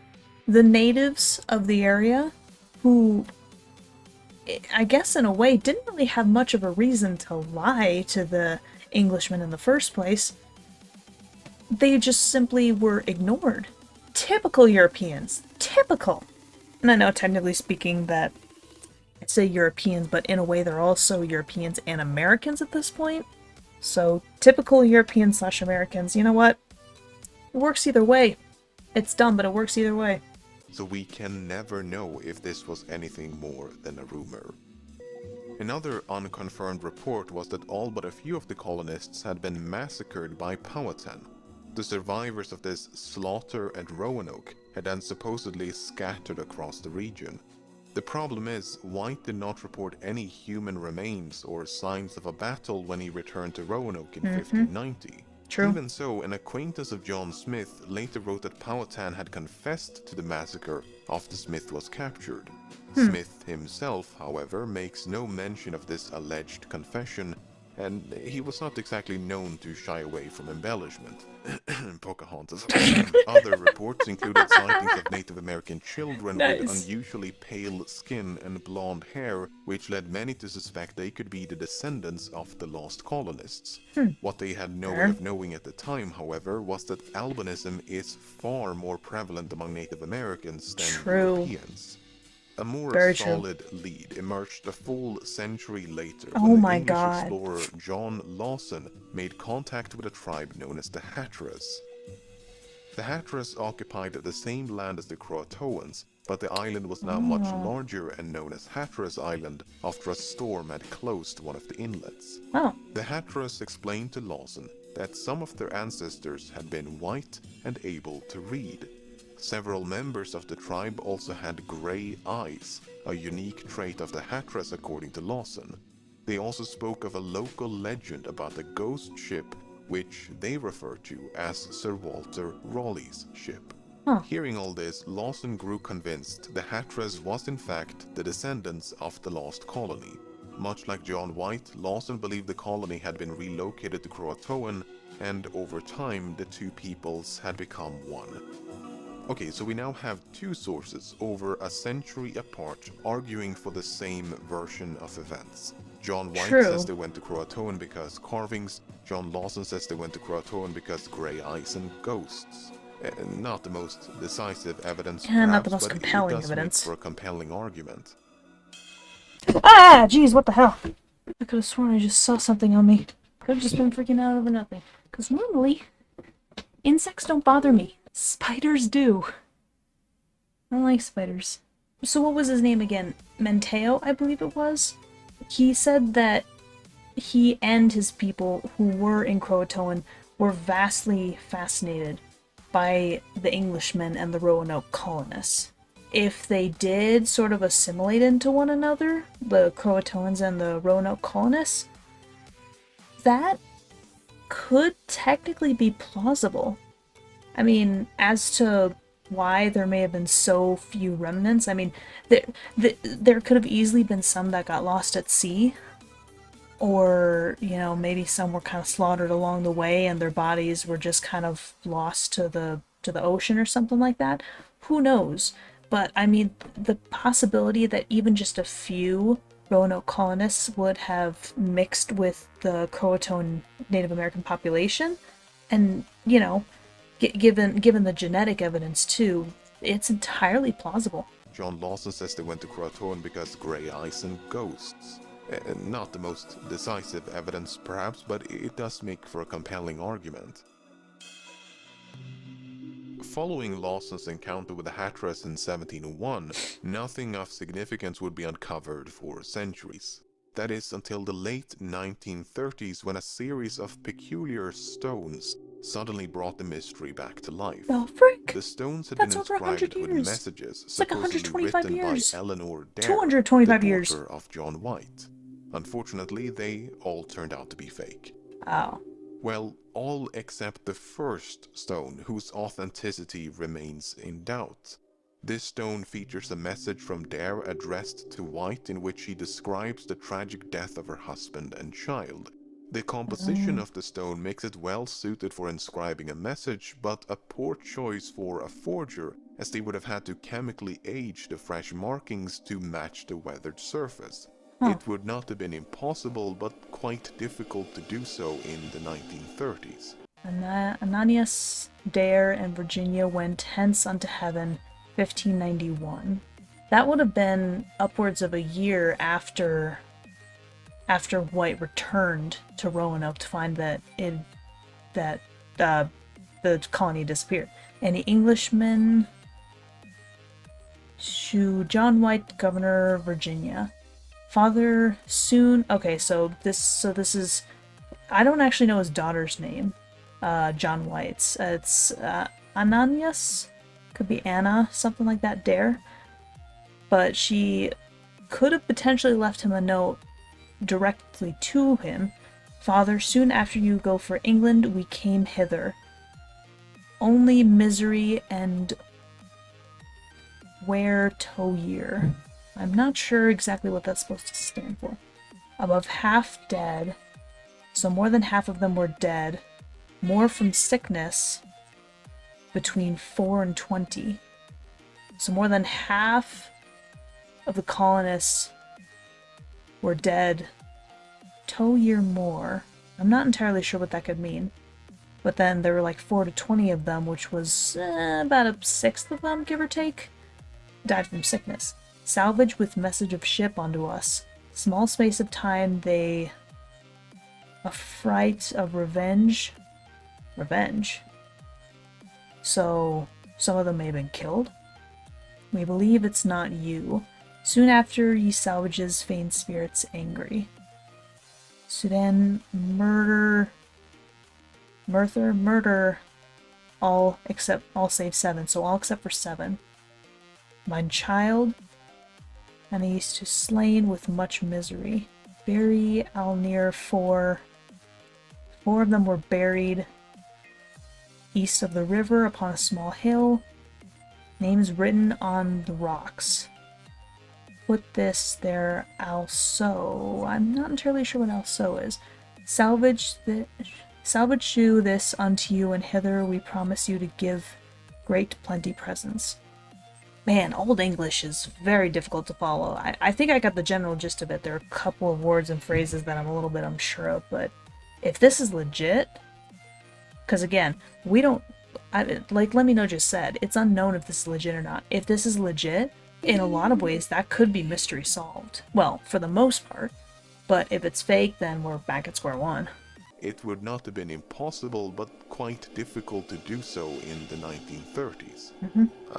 The natives of the area, who, I guess in a way, didn't really have much of a reason to lie to the Englishmen in the first place, they just simply were ignored. Typical Europeans. Typical. And I know, technically speaking, that I say Europeans, but in a way they're also Europeans and Americans at this point. So, typical Europeans/Americans. You know what? It works either way. It's dumb, but it works either way. So we can never know if this was anything more than a rumor. Another unconfirmed report was that all but a few of the colonists had been massacred by Powhatan. The survivors of this slaughter at Roanoke had then supposedly scattered across the region. The problem is, White did not report any human remains or signs of a battle when he returned to Roanoke in 1590. True. Even so, an acquaintance of John Smith later wrote that Powhatan had confessed to the massacre after Smith was captured. Smith himself, however, makes no mention of this alleged confession, and he was not exactly known to shy away from embellishment. Pocahontas. Other reports included sightings of Native American children with unusually pale skin and blonde hair, which led many to suspect they could be the descendants of the lost colonists. What they had no way of knowing at the time, however, was that albinism is far more prevalent among Native Americans than Europeans. A more Very true. solid lead emerged a full century later Oh when the my English God. explorer John Lawson made contact with a tribe known as the Hatteras. The Hatteras occupied the same land as the Croatoans, but the island was now much Oh. larger and known as Hatteras Island after a storm had closed one of the inlets. Oh. The Hatteras explained to Lawson that some of their ancestors had been white and able to read. Several members of the tribe also had grey eyes, a unique trait of the Hatteras according to Lawson. They also spoke of a local legend about a ghost ship which they refer to as Sir Walter Raleigh's ship. Huh. Hearing all this, Lawson grew convinced the Hatteras was in fact the descendants of the lost colony. Much like John White, Lawson believed the colony had been relocated to Croatoan, and over time the two peoples had become one. Okay, so we now have two sources over a century apart arguing for the same version of events. John White True. says they went to Croatoan because carvings. John Lawson says they went to Croatoan because grey eyes and ghosts. Not the most decisive evidence, Yeah, perhaps, not the most but compelling it does evidence. make for a compelling argument. Ah, jeez, what the hell? I could have sworn I just saw something on me. Could have just been freaking out over nothing. Because normally, insects don't bother me. Spiders do. I don't like spiders. So what was his name again? Menteo, I believe it was? He said that he and his people who were in Croatoan were vastly fascinated by the Englishmen and the Roanoke colonists. If they did sort of assimilate into one another, the Croatoans and the Roanoke colonists, that could technically be plausible. I mean, as to why there may have been so few remnants, I mean, there could have easily been some that got lost at sea, or, you know, maybe some were kind of slaughtered along the way and their bodies were just kind of lost to the ocean or something like that. Who knows? But, I mean, the possibility that even just a few Roanoke colonists would have mixed with the Croatoan Native American population, and, you know, given the genetic evidence too, it's entirely plausible. John Lawson says they went to Croatoan because grey eyes and ghosts. Not the most decisive evidence, perhaps, but it does make for a compelling argument. Following Lawson's encounter with the Hatteras in 1701, nothing of significance would be uncovered for centuries. That is, until the late 1930s, when a series of peculiar stones suddenly brought the mystery back to life. Oh, frick! The stones had That's been over 100 inscribed with years. messages It's like supposedly 125 written years. by Eleanor Dare, 225 the years. daughter of John White. Unfortunately, they all turned out to be fake. Oh. Well, all except the first stone, whose authenticity remains in doubt. This stone features a message from Dare addressed to White in which she describes the tragic death of her husband and child. The composition of the stone makes it well suited for inscribing a message, but a poor choice for a forger, as they would have had to chemically age the fresh markings to match the weathered surface. It would not have been impossible, but quite difficult to do so in the 1930s. Ananias, Dare, and Virginia went hence unto heaven, 1591. That would have been upwards of a year after White returned to Roanoke to find that the colony disappeared. And the Englishmen to John White, Governor of Virginia. Father soon. Okay, so this is. I don't actually know his daughter's name. John White's. It's Ananias. Could be Anna, something like that. Dare. But she could have potentially left him a note directly to him. Father, soon after you go for England, we came hither. Only misery and wear toe year. I'm not sure exactly what that's supposed to stand for. Above half dead. So more than half of them were dead. More from sickness. Between 4 and 20. So more than half of the colonists were dead. Toe year more. I'm not entirely sure what that could mean. But then there were like 4 to 20 of them, which was about a sixth of them, give or take, died from sickness. Salvage with message of ship unto us. Small space of time they... Affright of revenge. Revenge? So, some of them may have been killed? We believe it's not you. Soon after ye salvages feigned spirits angry. Sudan murder... all save 7, so all except for 7. Mine child, and he used to slain with much misery. Bury Alnir 4. 4 of them were buried east of the river upon a small hill. Names written on the rocks. Put this there also. I'm not entirely sure what also is. Salvage shew this unto you, and hither we promise you to give great plenty presents. Man, Old English is very difficult to follow. I think I got the general gist of it. There are a couple of words and phrases that I'm a little bit unsure of, but if this is legit, because again, we don't, like LEMMiNO just said, it's unknown if this is legit or not. If this is legit, in a lot of ways, that could be mystery solved. Well, for the most part. But if it's fake, then we're back at square one. It would not have been impossible, but quite difficult to do so in the 1930s.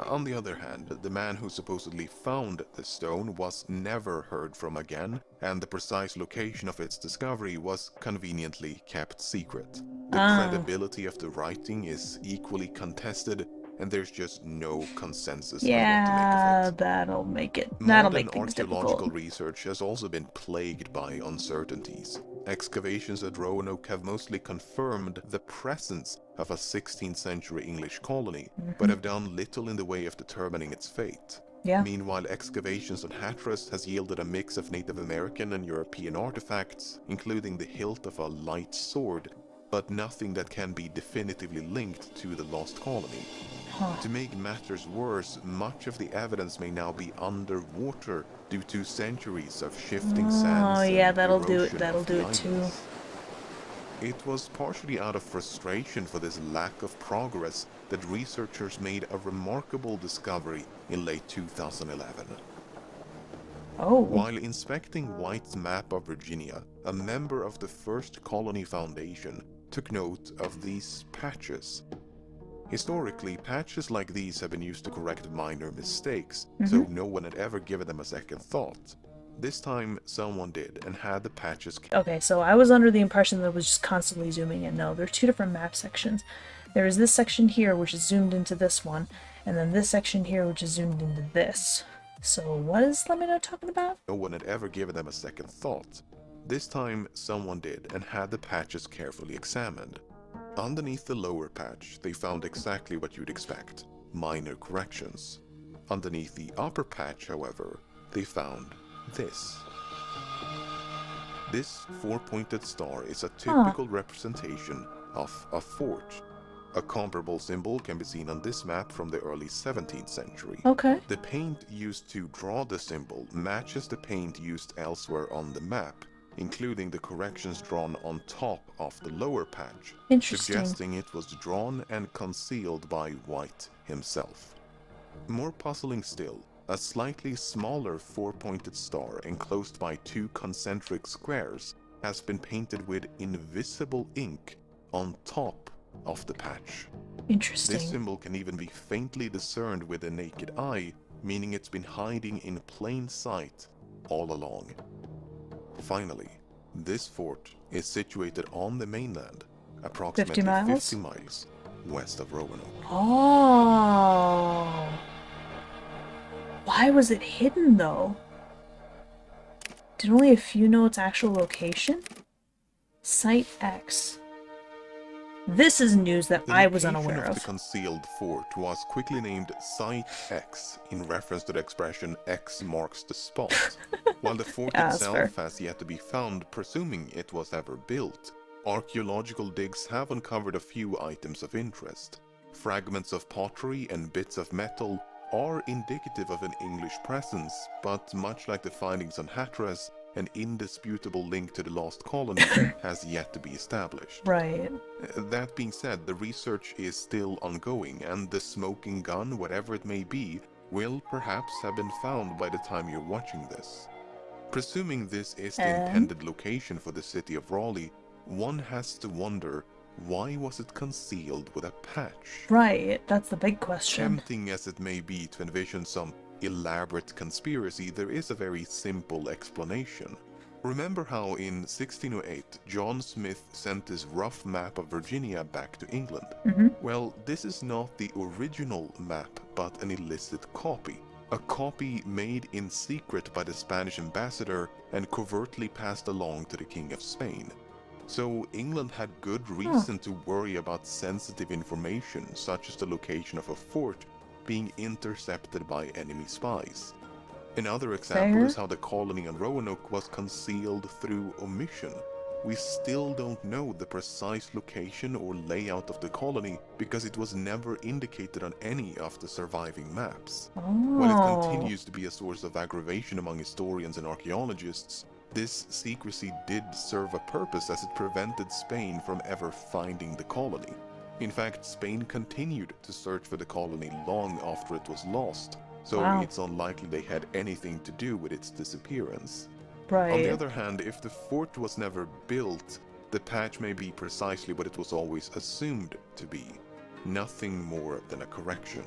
On the other hand, the man who supposedly found the stone was never heard from again, and the precise location of its discovery was conveniently kept secret. The credibility of the writing is equally contested, and there's just no consensus on what to make of it. That'll make it. Modern That'll make things archaeological difficult. research has also been plagued by uncertainties. Excavations at Roanoke have mostly confirmed the presence of a 16th century English colony, but have done little in the way of determining its fate. Yeah. Meanwhile, excavations on Hatteras has yielded a mix of Native American and European artifacts, including the hilt of a light sword, but nothing that can be definitively linked to the lost colony. To make matters worse, much of the evidence may now be underwater due to centuries of shifting sands. Oh yeah, and that'll do it. erosion That'll of do the it too. islands. It was partially out of frustration for this lack of progress that researchers made a remarkable discovery in late 2011. Oh. While inspecting White's map of Virginia, a member of the First Colony Foundation took note of these patches. Historically, patches like these have been used to correct minor mistakes, so no one had ever given them a second thought. This time, someone did, and had the patches... Okay, so I was under the impression that it was just constantly zooming in. No, there are 2 different map sections. There is this section here, which is zoomed into this one, and then this section here, which is zoomed into this. So what is LEMMiNO talking about? No one had ever given them a second thought. This time, someone did, and had the patches carefully examined. Underneath the lower patch, they found exactly what you'd expect, minor corrections. Underneath the upper patch, however, they found this. This 4-pointed star is a typical representation of a fort. A comparable symbol can be seen on this map from the early 17th century. Okay. The paint used to draw the symbol matches the paint used elsewhere on the map, including the corrections drawn on top of the lower patch, Interesting. suggesting it was drawn and concealed by White himself. More puzzling still, a slightly smaller 4-pointed star enclosed by 2 concentric squares has been painted with invisible ink on top of the patch. Interesting. This symbol can even be faintly discerned with the naked eye, meaning it's been hiding in plain sight all along. Finally, this fort is situated on the mainland, approximately 50 miles west of Roanoke. Oh. Why was it hidden though? Did only a few know its actual location? Site X. This is news that I was unaware The location of. of the concealed fort was quickly named Site X in reference to the expression X marks the spot, while the fort Yeah, that's fair. itself has yet to be found, presuming it was ever built. Archaeological digs have uncovered a few items of interest. Fragments of pottery and bits of metal are indicative of an English presence, but much like the findings on Hatteras, an indisputable link to the lost colony has yet to be established. Right. That being said, the research is still ongoing, and the smoking gun, whatever it may be, will perhaps have been found by the time you're watching this. Presuming this is the intended location for the city of Raleigh, one has to wonder, why was it concealed with a patch? Right, that's the big question. Tempting as it may be to envision some elaborate conspiracy, there is a very simple explanation. Remember how in 1608 John Smith sent his rough map of Virginia back to England? Well, this is not the original map, but an illicit copy. A copy made in secret by the Spanish ambassador and covertly passed along to the King of Spain. So England had good reason to worry about sensitive information, such as the location of a fort, being intercepted by enemy spies. Another example is how the colony on Roanoke was concealed through omission. We still don't know the precise location or layout of the colony because it was never indicated on any of the surviving maps. While it continues to be a source of aggravation among historians and archaeologists, this secrecy did serve a purpose as it prevented Spain from ever finding the colony. In fact, Spain continued to search for the colony long after it was lost, so it's unlikely they had anything to do with its disappearance. Right. On the other hand, if the fort was never built, the patch may be precisely what it was always assumed to be, nothing more than a correction.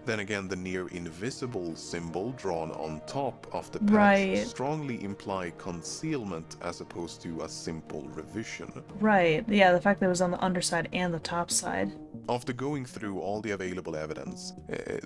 Then again, the near invisible symbol drawn on top of the patch strongly imply concealment as opposed to a simple revision. Right, yeah, the fact that it was on the underside and the top side. After going through all the available evidence,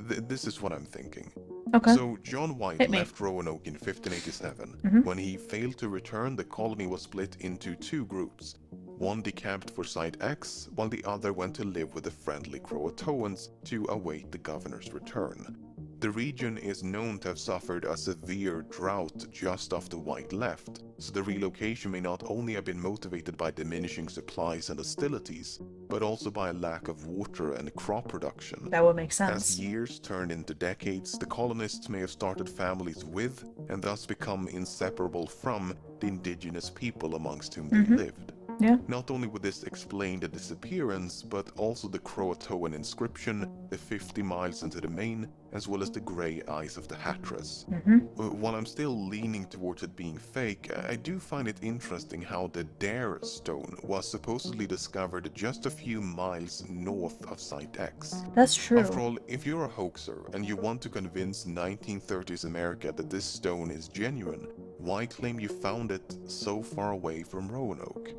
this is what I'm thinking. Okay. So John White left Roanoke in 1587. When he failed to return, the colony was split into two groups. One decamped for Site X, while the other went to live with the friendly Croatoans to await the governor's return. The region is known to have suffered a severe drought just after White left, so the relocation may not only have been motivated by diminishing supplies and hostilities, but also by a lack of water and crop production. That would make sense. As years turned into decades, the colonists may have started families with, and thus become inseparable from, the indigenous people amongst whom they lived. Yeah. Not only would this explain the disappearance, but also the Croatoan inscription, the 50 miles into the main, as well as the grey eyes of the Hattress. While I'm still leaning towards it being fake, I do find it interesting how the Dare stone was supposedly discovered just a few miles north of Site X. That's true. After all, if you're a hoaxer and you want to convince 1930s America that this stone is genuine, why claim you found it so far away from Roanoke?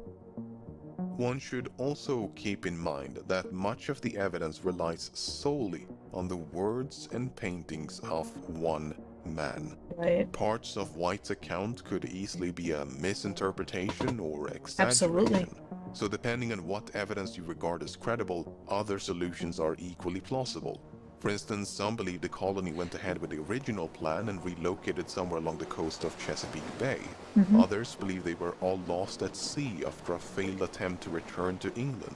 One should also keep in mind that much of the evidence relies solely on the words and paintings of one man. Right. Parts of White's account could easily be a misinterpretation or exaggeration. Absolutely. So depending on what evidence you regard as credible, other solutions are equally plausible. For instance, some believe the colony went ahead with the original plan and relocated somewhere along the coast of Chesapeake Bay. Others believe they were all lost at sea after a failed attempt to return to England.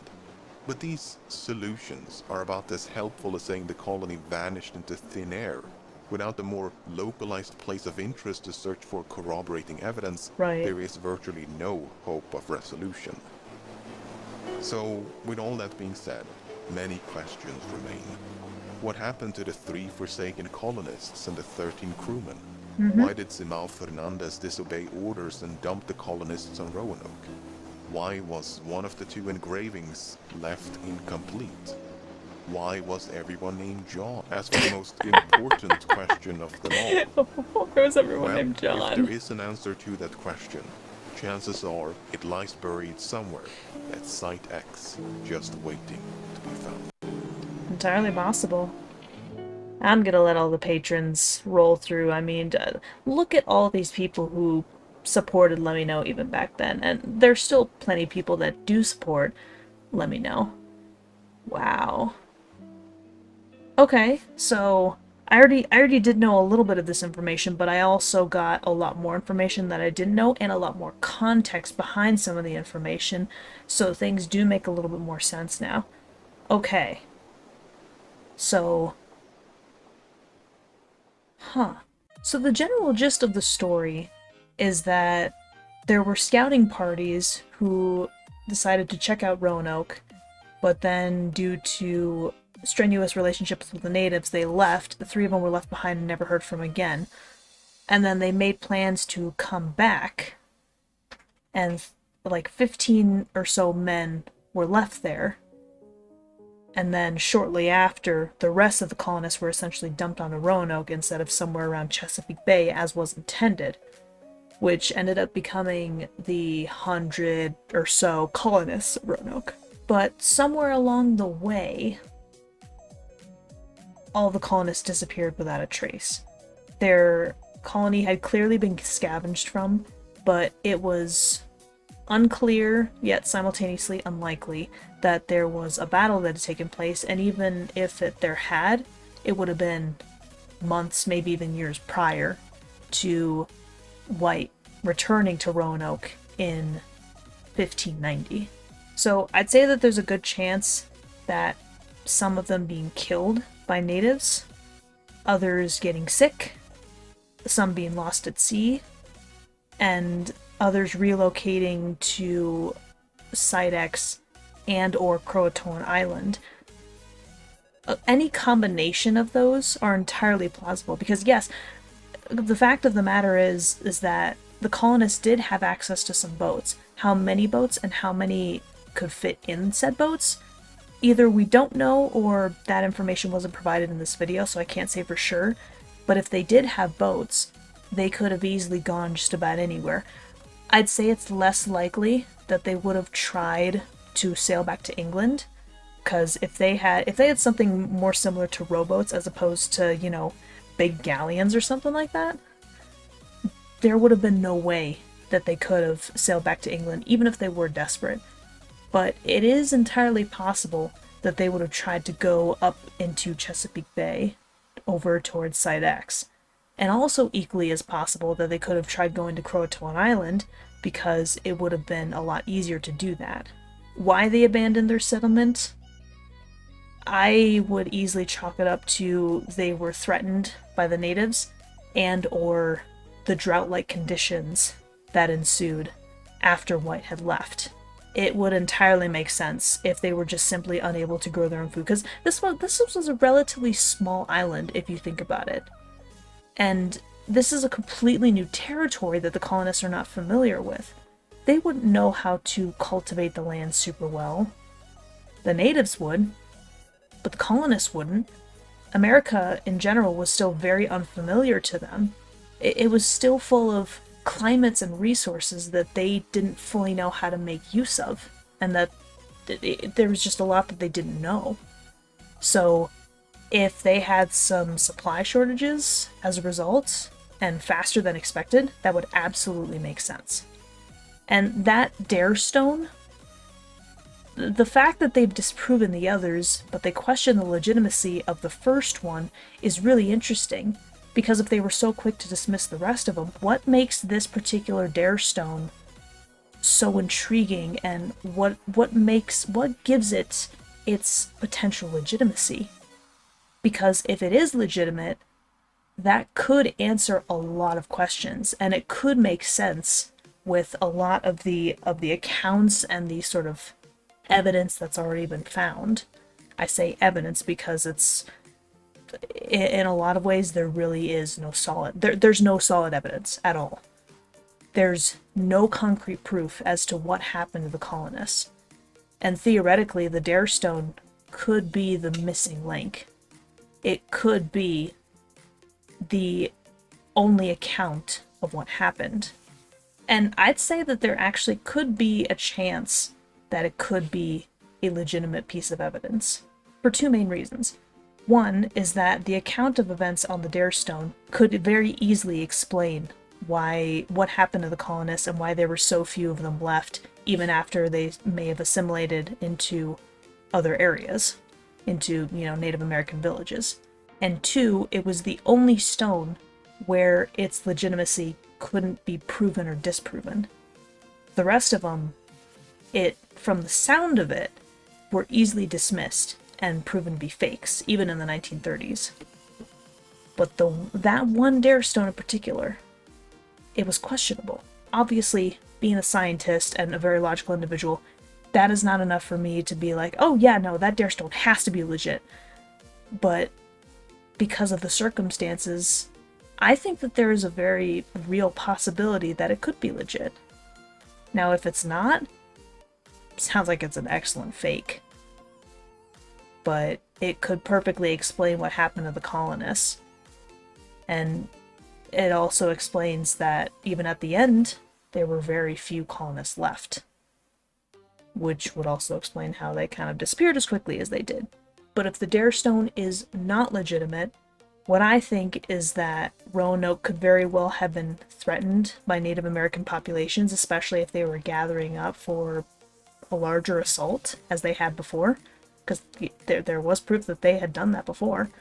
But these solutions are about as helpful as saying the colony vanished into thin air. Without a more localized place of interest to search for corroborating evidence, there is virtually no hope of resolution. So, with all that being said, many questions remain. What happened to the 3 forsaken colonists and the 13 crewmen? Why did Simão Fernandes disobey orders and dump the colonists on Roanoke? Why was one of the 2 engravings left incomplete? Why was everyone named John? As for the most important question of them all. Why was everyone named John? If there is an answer to that question, chances are it lies buried somewhere at Site X, just waiting to be found. Entirely possible. I'm gonna let all the patrons roll through. I mean, look at all these people who supported LEMMiNO even back then, and there's still plenty of people that do support LEMMiNO. Wow. Okay, so I already did know a little bit of this information, but I also got a lot more information that I didn't know and a lot more context behind some of the information, so things do make a little bit more sense now. Okay. So, So the general gist of the story is that there were scouting parties who decided to check out Roanoke, but then due to strenuous relationships with the natives, they left. The 3 of them were left behind and never heard from again. And then they made plans to come back, and like 15 or so men were left there. And then shortly after, the rest of the colonists were essentially dumped onto Roanoke instead of somewhere around Chesapeake Bay as was intended, which ended up becoming the 100 or so colonists of Roanoke. But somewhere along the way, all the colonists disappeared without a trace. Their colony had clearly been scavenged from, but it was unclear, yet simultaneously unlikely, that there was a battle that had taken place, and even if there had, it would have been months, maybe even years prior to White returning to Roanoke in 1590. So I'd say that there's a good chance that some of them being killed by natives, others getting sick, some being lost at sea, and others relocating to Site X and or Croatoan Island. Any combination of those are entirely plausible, because yes, the fact of the matter is that the colonists did have access to some boats. How many boats and how many could fit in said boats, either we don't know or that information wasn't provided in this video, so I can't say for sure. But if they did have boats, they could have easily gone just about anywhere. I'd say it's less likely that they would have tried to sail back to England, because if they had something more similar to rowboats as opposed to, you know, big galleons or something like that, there would have been no way that they could have sailed back to England, even if they were desperate. But it is entirely possible that they would have tried to go up into Chesapeake Bay over towards Site X. And also equally as possible that they could have tried going to Croatoan Island, because it would have been a lot easier to do that. Why they abandoned their settlement? I would easily chalk it up to they were threatened by the natives and or the drought-like conditions that ensued after White had left. It would entirely make sense if they were just simply unable to grow their own food, because this was a relatively small island if you think about it. And this is a completely new territory that the colonists are not familiar with. They wouldn't know how to cultivate the land super well. The natives would, but the colonists wouldn't. America in general was still very unfamiliar to them. It was still full of climates and resources that they didn't fully know how to make use of, and that there was just a lot that they didn't know. So if they had some supply shortages as a result, and faster than expected, that would absolutely make sense. And that Dare Stone, the fact that they've disproven the others, but they question the legitimacy of the first one, is really interesting, because if they were so quick to dismiss the rest of them, what makes this particular Dare Stone so intriguing, and what gives it its potential legitimacy? Because if it is legitimate, that could answer a lot of questions, and it could make sense with a lot of the accounts and the sort of evidence that's already been found. I say evidence because it's, in a lot of ways, there really is no solid, there's no solid evidence at all. There's no concrete proof as to what happened to the colonists. And theoretically, the Dare Stone could be the missing link. It could be the only account of what happened. And I'd say that there actually could be a chance that it could be a legitimate piece of evidence, for two main reasons. One is that the account of events on the Dare Stone could very easily explain what happened to the colonists and why there were so few of them left, even after they may have assimilated into other areas, into, you know, Native American villages. And two, it was the only stone where its legitimacy couldn't be proven or disproven. The rest of them, from the sound of it, were easily dismissed and proven to be fakes, even in the 1930s. But that one Dare Stone in particular, it was questionable. Obviously, being a scientist and a very logical individual, that is not enough for me to be like, oh yeah, no, that Dare Stone has to be legit. but because of the circumstances, I think that there is a very real possibility that it could be legit. Now, if it's not, it sounds like it's an excellent fake. But it could perfectly explain what happened to the colonists. And it also explains that even at the end, there were very few colonists left. Which would also explain how they kind of disappeared as quickly as they did. But if the Dare Stone is not legitimate, what I think is that Roanoke could very well have been threatened by Native American populations, especially if they were gathering up for a larger assault, as they had before. Because there was proof that they had done that before.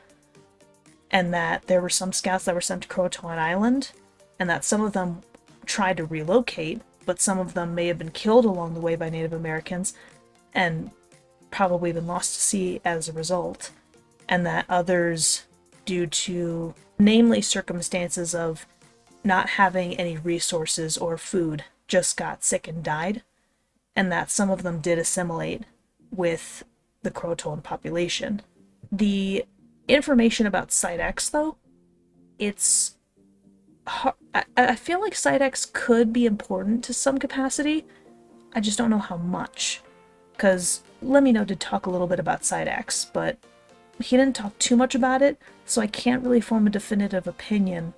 And that there were some scouts that were sent to Croatoan Island, and that some of them tried to relocate, but some of them may have been killed along the way by Native Americans, and probably been lost to sea as a result. And that others, due to namely circumstances of not having any resources or food, just got sick and died. And that some of them did assimilate with the Croatoan population. The information about Site X, though, it's I feel like Site X could be important to some capacity. I just don't know how much. Because LEMMiNO did talk a little bit about Site X, but he didn't talk too much about it, so I can't really form a definitive opinion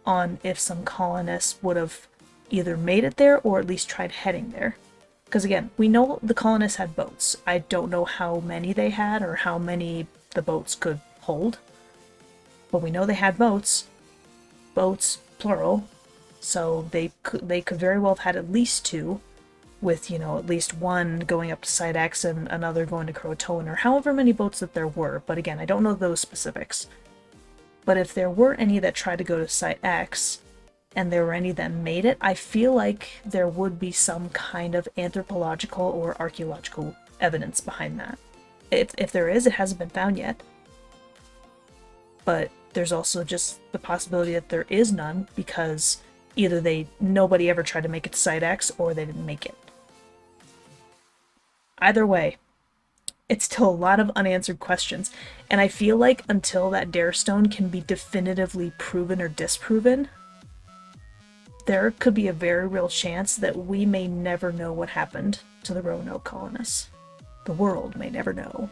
on if some colonists would have either made it there or at least tried heading there. Because again, we know the colonists had boats. I don't know how many they had or how many the boats could hold. But we know they had boats. Boats, plural. So they could very well have had at least two, with, you know, at least one going up to Site X and another going to Croatoan, or however many boats that there were. But again, I don't know those specifics. But if there were any that tried to go to Site X, and there were any that made it, I feel like there would be some kind of anthropological or archaeological evidence behind that. If there is, it hasn't been found yet. But there's also just the possibility that there is none, because either nobody ever tried to make it to Site X, or they didn't make it. Either way, it's still a lot of unanswered questions, and I feel like until that Dare Stone can be definitively proven or disproven, there could be a very real chance that we may never know what happened to the Roanoke colonists. The world may never know.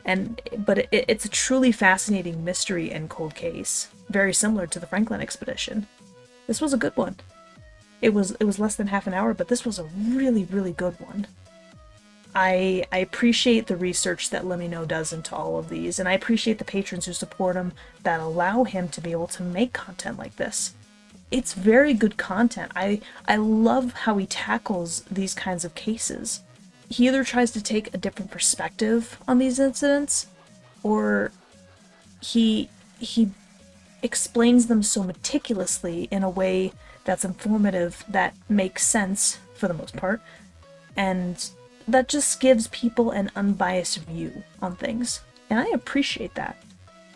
But it's a truly fascinating mystery and cold case, very similar to the Franklin expedition. This was a good one. It was less than half an hour, but this was a really, really good one. I appreciate the research that LEMMiNO does into all of these, and I appreciate the patrons who support him that allow him to be able to make content like this. It's very good content. I love how he tackles these kinds of cases. He either tries to take a different perspective on these incidents, or he explains them so meticulously in a way that's informative, that makes sense for the most part, and that just gives people an unbiased view on things. And I appreciate that.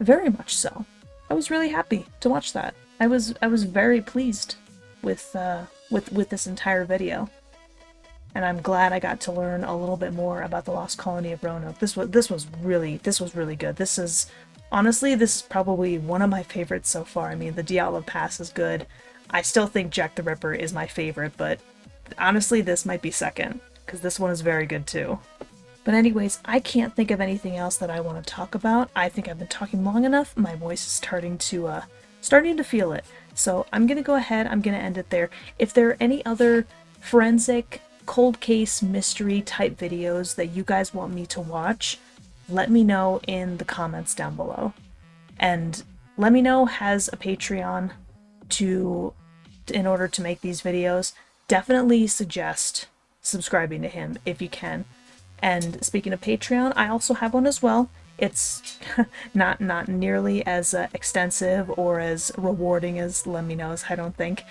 Very much so. I was really happy to watch that. I was very pleased with this entire video. And I'm glad I got to learn a little bit more about the Lost Colony of Roanoke. This was really good. This is probably one of my favorites so far. I mean, the Diablo Pass is good. I still think Jack the Ripper is my favorite, but honestly, this might be second, because this one is very good too. But anyways, I can't think of anything else that I want to talk about. I think I've been talking long enough. My voice is starting to feel it. So I'm gonna go ahead. I'm gonna end it there. If there are any other forensic, cold case, mystery type videos that you guys want me to watch, let me know in the comments down below. And LEMMiNO has a Patreon in order to make these videos. Definitely suggest subscribing to him if you can. And speaking of Patreon, I also have one as well. It's not nearly as extensive or as rewarding as LEMMiNO's, I don't think.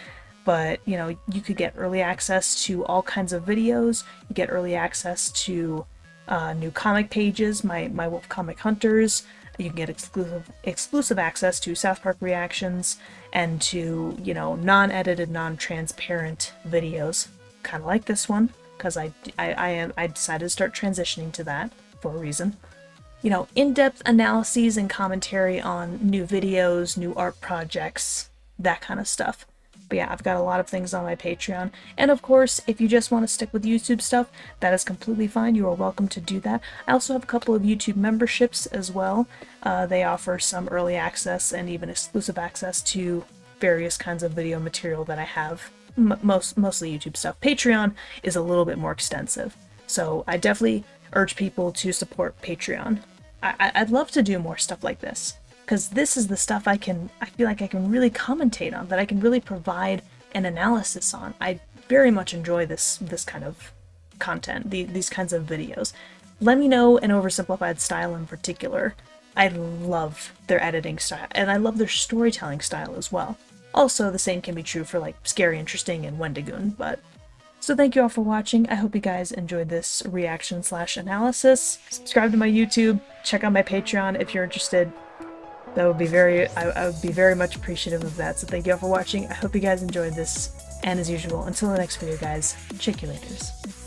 But, you know, you could get early access to all kinds of videos. You get early access to new comic pages, my Wolf Comic Hunters. You can get exclusive access to South Park reactions and to, you know, non-edited, non-transparent videos, kind of like this one, because I decided to start transitioning to that for a reason. you know, in-depth analyses and commentary on new videos, new art projects, that kind of stuff. But yeah, I've got a lot of things on my Patreon. And of course, if you just want to stick with YouTube stuff, that is completely fine. You are welcome to do that. I also have a couple of YouTube memberships as well. They offer some early access and even exclusive access to various kinds of video material that I have. Mostly YouTube stuff. Patreon is a little bit more extensive. So I definitely urge people to support Patreon. I'd love to do more stuff like this, because this is the stuff I feel like I can really commentate on, that I can really provide an analysis on. I very much enjoy this kind of content, these kinds of videos. LEMMiNO and Oversimplified Style in particular, I love their editing style, and I love their storytelling style as well. Also, the same can be true for like Scary Interesting and Wendigoon, but... So thank you all for watching. I hope you guys enjoyed this reaction/analysis. Subscribe to my YouTube, check out my Patreon if you're interested. That would be I would be very much appreciative of that. So thank you all for watching. I hope you guys enjoyed this. And as usual, until the next video, guys, check you laters.